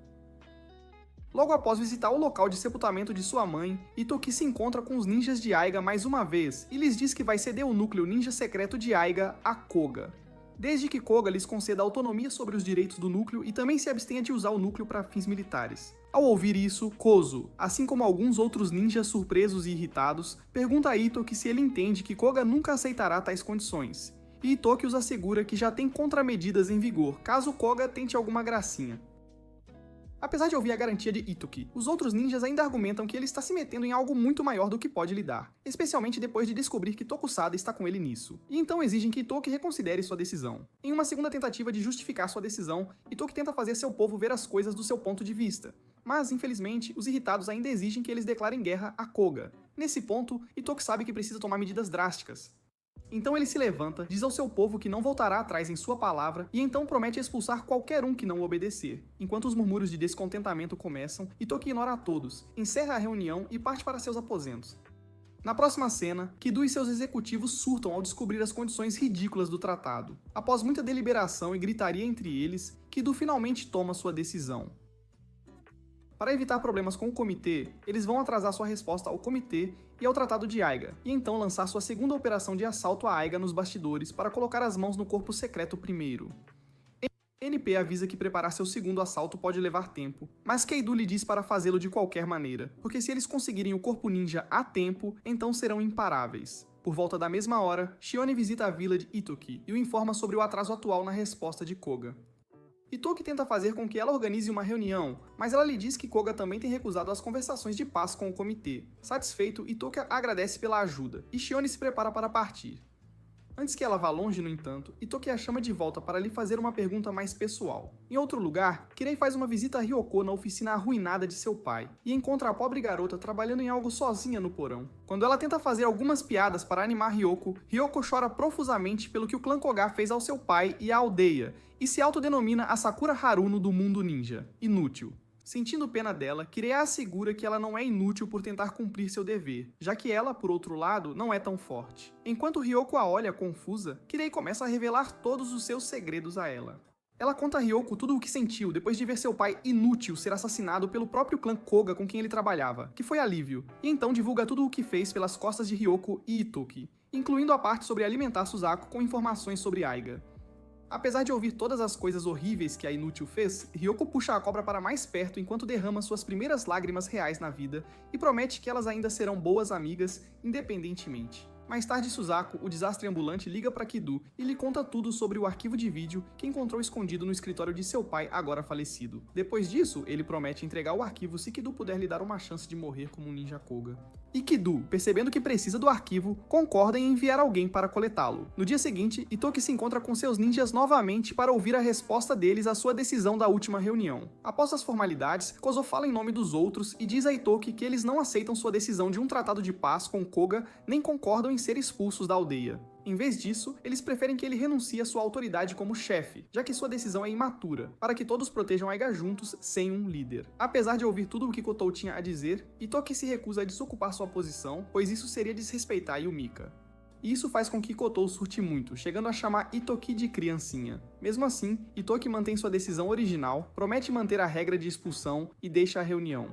Logo após visitar o local de sepultamento de sua mãe, Itoki se encontra com os ninjas de Aiga mais uma vez e lhes diz que vai ceder o núcleo ninja secreto de Aiga a Koga, desde que Koga lhes conceda autonomia sobre os direitos do núcleo e também se abstenha de usar o núcleo para fins militares. Ao ouvir isso, Kozo, assim como alguns outros ninjas surpresos e irritados, pergunta a Itoki se ele entende que Koga nunca aceitará tais condições, e Itoki os assegura que já tem contramedidas em vigor caso Koga tente alguma gracinha. Apesar de ouvir a garantia de Itoki, os outros ninjas ainda argumentam que ele está se metendo em algo muito maior do que pode lidar, especialmente depois de descobrir que Tokusada está com ele nisso, e então exigem que Itoki reconsidere sua decisão. Em uma segunda tentativa de justificar sua decisão, Itoki tenta fazer seu povo ver as coisas do seu ponto de vista, mas infelizmente os irritados ainda exigem que eles declarem guerra a Koga. Nesse ponto, Itoki sabe que precisa tomar medidas drásticas. Então ele se levanta, diz ao seu povo que não voltará atrás em sua palavra e então promete expulsar qualquer um que não o obedecer. Enquanto os murmúrios de descontentamento começam, Itoki ignora a todos, encerra a reunião e parte para seus aposentos. Na próxima cena, Kido e seus executivos surtam ao descobrir as condições ridículas do tratado. Após muita deliberação e gritaria entre eles, Kido finalmente toma sua decisão. Para evitar problemas com o comitê, eles vão atrasar sua resposta ao comitê e ao Tratado de Aiga, e então lançar sua segunda operação de assalto a Aiga nos bastidores para colocar as mãos no corpo secreto primeiro. NP avisa que preparar seu segundo assalto pode levar tempo, mas Keidu lhe diz para fazê-lo de qualquer maneira, porque se eles conseguirem o corpo ninja a tempo, então serão imparáveis. Por volta da mesma hora, Shione visita a vila de Itoki e o informa sobre o atraso atual na resposta de Koga. Itoki tenta fazer com que ela organize uma reunião, mas ela lhe diz que Koga também tem recusado as conversações de paz com o comitê. Satisfeito, Itoki agradece pela ajuda, e Shione se prepara para partir. Antes que ela vá longe, no entanto, Itoki a chama de volta para lhe fazer uma pergunta mais pessoal. Em outro lugar, Kirei faz uma visita a Ryoko na oficina arruinada de seu pai, e encontra a pobre garota trabalhando em algo sozinha no porão. Quando ela tenta fazer algumas piadas para animar Ryoko, Ryoko chora profusamente pelo que o clã Koga fez ao seu pai e à aldeia, e se autodenomina a Sakura Haruno do mundo ninja, inútil. Sentindo pena dela, Kirei a assegura que ela não é inútil por tentar cumprir seu dever, já que ela, por outro lado, não é tão forte. Enquanto Ryoko a olha confusa, Kirei começa a revelar todos os seus segredos a ela. Ela conta a Ryoko tudo o que sentiu depois de ver seu pai inútil ser assassinado pelo próprio clã Koga com quem ele trabalhava, que foi alívio, e então divulga tudo o que fez pelas costas de Ryoko e Itoki, incluindo a parte sobre alimentar Suzaku com informações sobre Aiga. Apesar de ouvir todas as coisas horríveis que a inútil fez, Ryoko puxa a cobra para mais perto enquanto derrama suas primeiras lágrimas reais na vida e promete que elas ainda serão boas amigas, independentemente. Mais tarde, Suzaku, o desastre ambulante, liga para Kido e lhe conta tudo sobre o arquivo de vídeo que encontrou escondido no escritório de seu pai, agora falecido. Depois disso, ele promete entregar o arquivo se Kido puder lhe dar uma chance de morrer como um ninja Koga. E Kido, percebendo que precisa do arquivo, concorda em enviar alguém para coletá-lo. No dia seguinte, Itoki se encontra com seus ninjas novamente para ouvir a resposta deles à sua decisão da última reunião. Após as formalidades, Kozo fala em nome dos outros e diz a Itoki que eles não aceitam sua decisão de um tratado de paz com Koga, nem concordam em ser expulsos da aldeia. Em vez disso, eles preferem que ele renuncie à sua autoridade como chefe, já que sua decisão é imatura, para que todos protejam Aiga juntos, sem um líder. Apesar de ouvir tudo o que Kotou tinha a dizer, Itoki se recusa a desocupar sua posição, pois isso seria desrespeitar Yumika. E isso faz com que Kotou surte muito, chegando a chamar Itoki de criancinha. Mesmo assim, Itoki mantém sua decisão original, promete manter a regra de expulsão e deixa a reunião.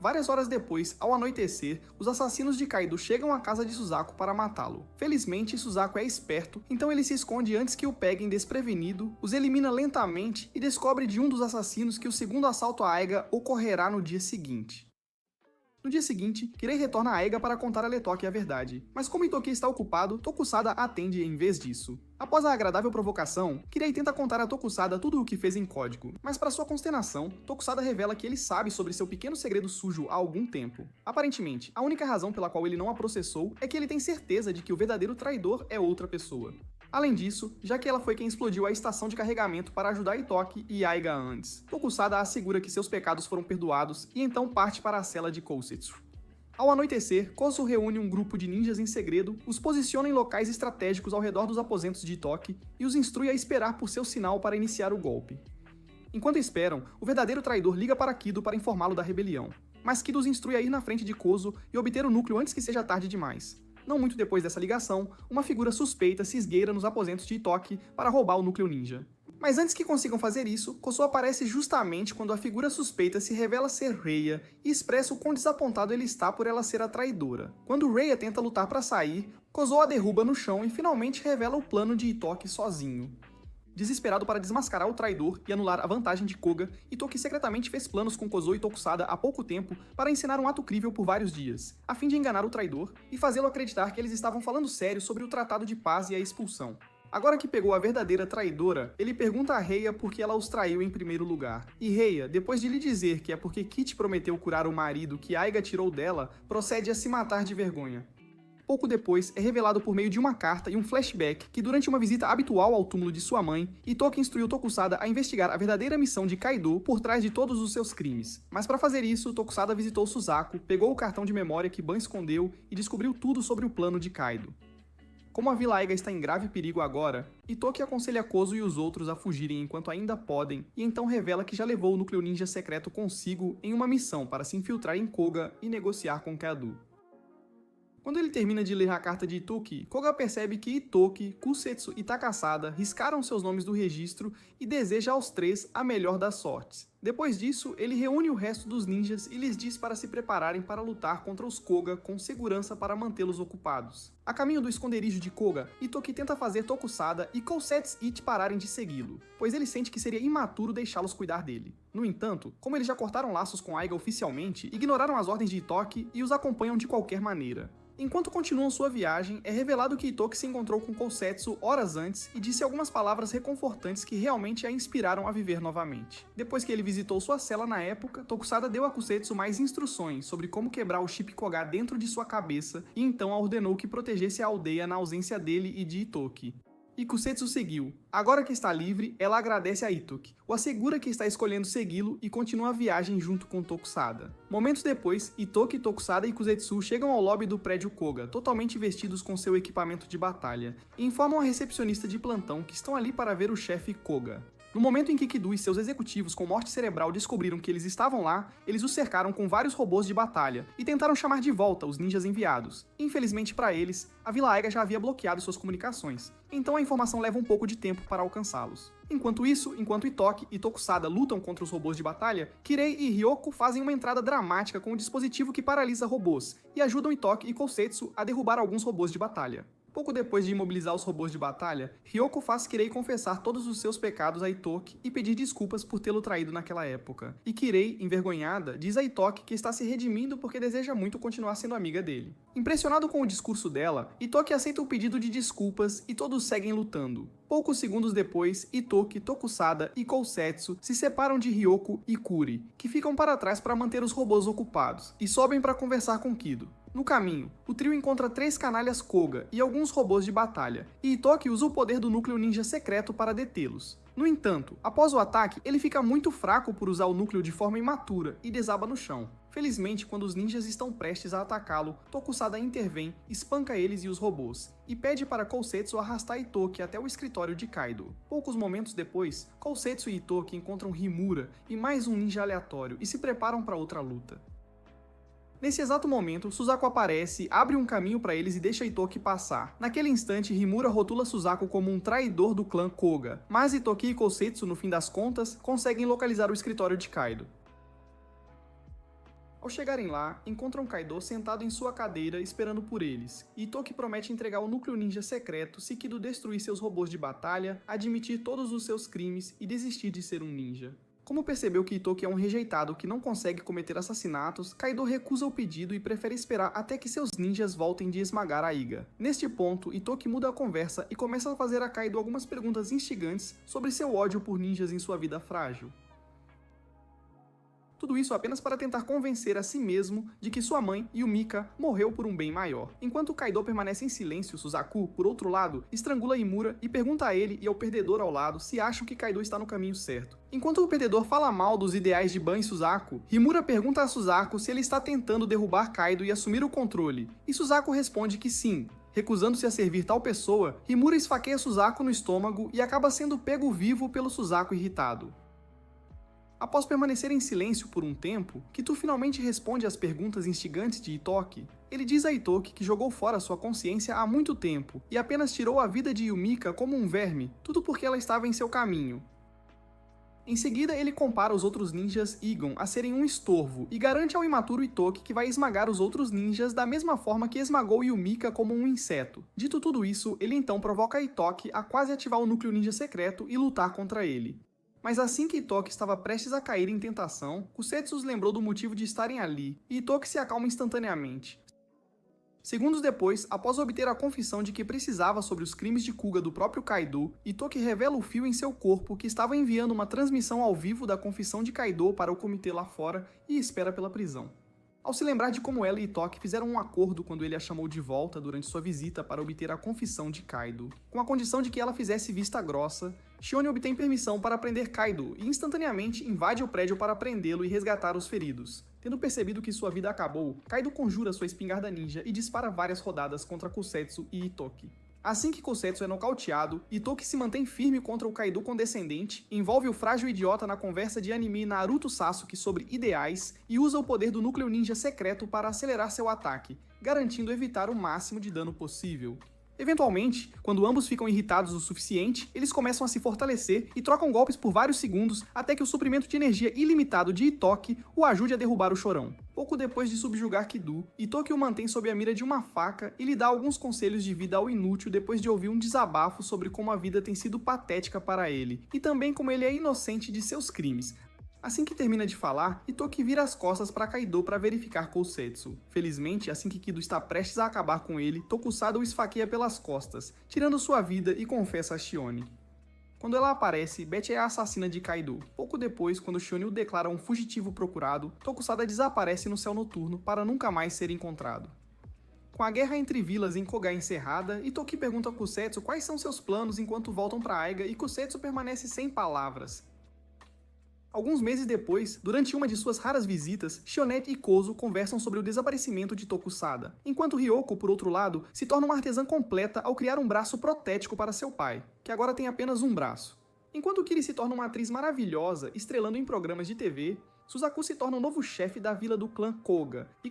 Várias horas depois, ao anoitecer, os assassinos de Kaido chegam à casa de Suzaku para matá-lo. Felizmente, Suzaku é esperto, então ele se esconde antes que o peguem desprevenido, os elimina lentamente e descobre de um dos assassinos que o segundo assalto a Aiga ocorrerá no dia seguinte. No dia seguinte, Kirei retorna a Aiga para contar a Letoki a verdade, mas como Itoki está ocupado, Tokusada atende em vez disso. Após a agradável provocação, Kirei tenta contar a Tokusada tudo o que fez em código, mas para sua consternação, Tokusada revela que ele sabe sobre seu pequeno segredo sujo há algum tempo. Aparentemente, a única razão pela qual ele não a processou é que ele tem certeza de que o verdadeiro traidor é outra pessoa. Além disso, já que ela foi quem explodiu a estação de carregamento para ajudar Itoki e Aiga antes, Tokusada assegura que seus pecados foram perdoados e então parte para a cela de Kousetsu. Ao anoitecer, Kozo reúne um grupo de ninjas em segredo, os posiciona em locais estratégicos ao redor dos aposentos de Itoki e os instrui a esperar por seu sinal para iniciar o golpe. Enquanto esperam, o verdadeiro traidor liga para Kido para informá-lo da rebelião, mas Kido os instrui a ir na frente de Kozo e obter o núcleo antes que seja tarde demais. Não muito depois dessa ligação, uma figura suspeita se esgueira nos aposentos de Itoki para roubar o núcleo ninja. Mas antes que consigam fazer isso, Kozo aparece justamente quando a figura suspeita se revela ser Reiya e expressa o quão desapontado ele está por ela ser a traidora. Quando Reiya tenta lutar para sair, Kozo a derruba no chão e finalmente revela o plano de Itoki sozinho. Desesperado para desmascarar o traidor e anular a vantagem de Koga, Itoki secretamente fez planos com Kozo e Tokusada há pouco tempo para ensinar um ato crível por vários dias, a fim de enganar o traidor e fazê-lo acreditar que eles estavam falando sério sobre o tratado de paz e a expulsão. Agora que pegou a verdadeira traidora, ele pergunta a Reiya por que ela os traiu em primeiro lugar. E Reiya, depois de lhe dizer que é porque Kit prometeu curar o marido que Aiga tirou dela, procede a se matar de vergonha. Pouco depois, é revelado por meio de uma carta e um flashback que durante uma visita habitual ao túmulo de sua mãe, Itoki instruiu Tokusada a investigar a verdadeira missão de Kaido por trás de todos os seus crimes. Mas para fazer isso, Tokusada visitou Suzaku, pegou o cartão de memória que Ban escondeu e descobriu tudo sobre o plano de Kaido. Como a Vila Aiga está em grave perigo agora, Itoki aconselha Kozo e os outros a fugirem enquanto ainda podem, e então revela que já levou o núcleo ninja secreto consigo em uma missão para se infiltrar em Koga e negociar com Kaido. Quando ele termina de ler a carta de Itoki, Koga percebe que Itoki, Kusetsu e Takasada riscaram seus nomes do registro e deseja aos três a melhor das sortes. Depois disso, ele reúne o resto dos ninjas e lhes diz para se prepararem para lutar contra os Koga com segurança para mantê-los ocupados. A caminho do esconderijo de Koga, Itoki tenta fazer Tokusada e Kousetsu e It pararem de segui-lo, pois ele sente que seria imaturo deixá-los cuidar dele. No entanto, como eles já cortaram laços com Aiga oficialmente, ignoraram as ordens de Itoki e os acompanham de qualquer maneira. Enquanto continuam sua viagem, é revelado que Itoki se encontrou com Kousetsu horas antes e disse algumas palavras reconfortantes que realmente a inspiraram a viver novamente. Depois que ele visitou sua cela na época, Tokusada deu a Kusetsu mais instruções sobre como quebrar o chip Koga dentro de sua cabeça e então a ordenou que protegesse a aldeia na ausência dele e de Itoki. E Kusetsu seguiu. Agora que está livre, ela agradece a Itoki, o assegura que está escolhendo segui-lo e continua a viagem junto com Tokusada. Momentos depois, Itoki, Tokusada e Kusetsu chegam ao lobby do prédio Koga, totalmente vestidos com seu equipamento de batalha, e informam a recepcionista de plantão que estão ali para ver o chefe Koga. No momento em que Kidu e seus executivos com morte cerebral descobriram que eles estavam lá, eles os cercaram com vários robôs de batalha e tentaram chamar de volta os ninjas enviados. Infelizmente para eles, a Vila Aiga já havia bloqueado suas comunicações, então a informação leva um pouco de tempo para alcançá-los. Enquanto isso, enquanto Itoki e Tokusada lutam contra os robôs de batalha, Kirei e Ryoko fazem uma entrada dramática com um dispositivo que paralisa robôs e ajudam Itoki e Kousetsu a derrubar alguns robôs de batalha. Pouco depois de imobilizar os robôs de batalha, Ryoko faz Kirei confessar todos os seus pecados a Itoki e pedir desculpas por tê-lo traído naquela época. E Kirei, envergonhada, diz a Itoki que está se redimindo porque deseja muito continuar sendo amiga dele. Impressionado com o discurso dela, Itoki aceita o pedido de desculpas e todos seguem lutando. Poucos segundos depois, Itoki, Tokusada e Kousetsu se separam de Ryoko e Kuri, que ficam para trás para manter os robôs ocupados, e sobem para conversar com Kido. No caminho, o trio encontra 3 canalhas Koga e alguns robôs de batalha, e Itoki usa o poder do núcleo ninja secreto para detê-los. No entanto, após o ataque, ele fica muito fraco por usar o núcleo de forma imatura e desaba no chão. Felizmente, quando os ninjas estão prestes a atacá-lo, Tokusada intervém, espanca eles e os robôs, e pede para Kousetsu arrastar Itoki até o escritório de Kaido. Poucos momentos depois, Kousetsu e Itoki encontram Himura e mais um ninja aleatório e se preparam para outra luta. Nesse exato momento, Suzaku aparece, abre um caminho para eles e deixa Itoki passar. Naquele instante, Himura rotula Suzaku como um traidor do clã Koga, mas Itoki e Kousetsu, no fim das contas, conseguem localizar o escritório de Kaido. Ao chegarem lá, encontram Kaido sentado em sua cadeira esperando por eles, e Itoki promete entregar o núcleo ninja secreto se Kido destruir seus robôs de batalha, admitir todos os seus crimes e desistir de ser um ninja. Como percebeu que Itoki é um rejeitado que não consegue cometer assassinatos, Kaido recusa o pedido e prefere esperar até que seus ninjas voltem de esmagar a Iga. Neste ponto, Itoki muda a conversa e começa a fazer a Kaido algumas perguntas instigantes sobre seu ódio por ninjas em sua vida frágil. Tudo isso apenas para tentar convencer a si mesmo de que sua mãe, Yumika, morreu por um bem maior. Enquanto Kaido permanece em silêncio, Suzaku, por outro lado, estrangula Himura e pergunta a ele e ao perdedor ao lado se acham que Kaido está no caminho certo. Enquanto o perdedor fala mal dos ideais de Ban e Suzaku, Himura pergunta a Suzaku se ele está tentando derrubar Kaido e assumir o controle, e Suzaku responde que sim. Recusando-se a servir tal pessoa, Himura esfaqueia Suzaku no estômago e acaba sendo pego vivo pelo Suzaku irritado. Após permanecer em silêncio por um tempo, Kitu finalmente responde às perguntas instigantes de Itoki. Ele diz a Itoki que jogou fora sua consciência há muito tempo e apenas tirou a vida de Yumika como um verme, tudo porque ela estava em seu caminho. Em seguida, ele compara os outros ninjas Igon a serem um estorvo e garante ao imaturo Itoki que vai esmagar os outros ninjas da mesma forma que esmagou Yumika como um inseto. Dito tudo isso, ele então provoca Itoki a quase ativar o núcleo ninja secreto e lutar contra ele. Mas assim que Itoki estava prestes a cair em tentação, Kusetsu os lembrou do motivo de estarem ali, e Itoki se acalma instantaneamente. Segundos depois, após obter a confissão de que precisava sobre os crimes de Kuga do próprio Kaido, Itoki revela o fio em seu corpo que estava enviando uma transmissão ao vivo da confissão de Kaido para o comitê lá fora e espera pela prisão. Ao se lembrar de como ela e Itoki fizeram um acordo quando ele a chamou de volta durante sua visita para obter a confissão de Kaido, com a condição de que ela fizesse vista grossa, Shione obtém permissão para prender Kaido e instantaneamente invade o prédio para prendê-lo e resgatar os feridos. Tendo percebido que sua vida acabou, Kaido conjura sua espingarda ninja e dispara várias rodadas contra Kusetsu e Itoki. Assim que Kosetsu é nocauteado, Itoki se mantém firme contra o Kaido condescendente, envolve o frágil idiota na conversa de anime Naruto Sasuke sobre ideais e usa o poder do núcleo ninja secreto para acelerar seu ataque, garantindo evitar o máximo de dano possível. Eventualmente, quando ambos ficam irritados o suficiente, eles começam a se fortalecer e trocam golpes por vários segundos até que o suprimento de energia ilimitado de Itoki o ajude a derrubar o Chorão. Pouco depois de subjugar Kido, Itoki o mantém sob a mira de uma faca e lhe dá alguns conselhos de vida ao inútil depois de ouvir um desabafo sobre como a vida tem sido patética para ele, e também como ele é inocente de seus crimes. Assim que termina de falar, Itoki vira as costas para Kaido para verificar Kosetsu. Felizmente, assim que Kido está prestes a acabar com ele, Tokusada o esfaqueia pelas costas, tirando sua vida e confessa a Shione. Quando ela aparece, Beth é a assassina de Kaido. Pouco depois, quando Shione o declara um fugitivo procurado, Tokusada desaparece no céu noturno para nunca mais ser encontrado. Com a guerra entre vilas em Koga encerrada, Itoki pergunta a Kosetsu quais são seus planos enquanto voltam para Aiga e Kosetsu permanece sem palavras. Alguns meses depois, durante uma de suas raras visitas, Shionette e Kozo conversam sobre o desaparecimento de Tokusada, enquanto Ryoko, por outro lado, se torna uma artesã completa ao criar um braço protético para seu pai, que agora tem apenas um braço. Enquanto Kiri se torna uma atriz maravilhosa, estrelando em programas de TV, Suzaku se torna o novo chefe da vila do clã Koga, e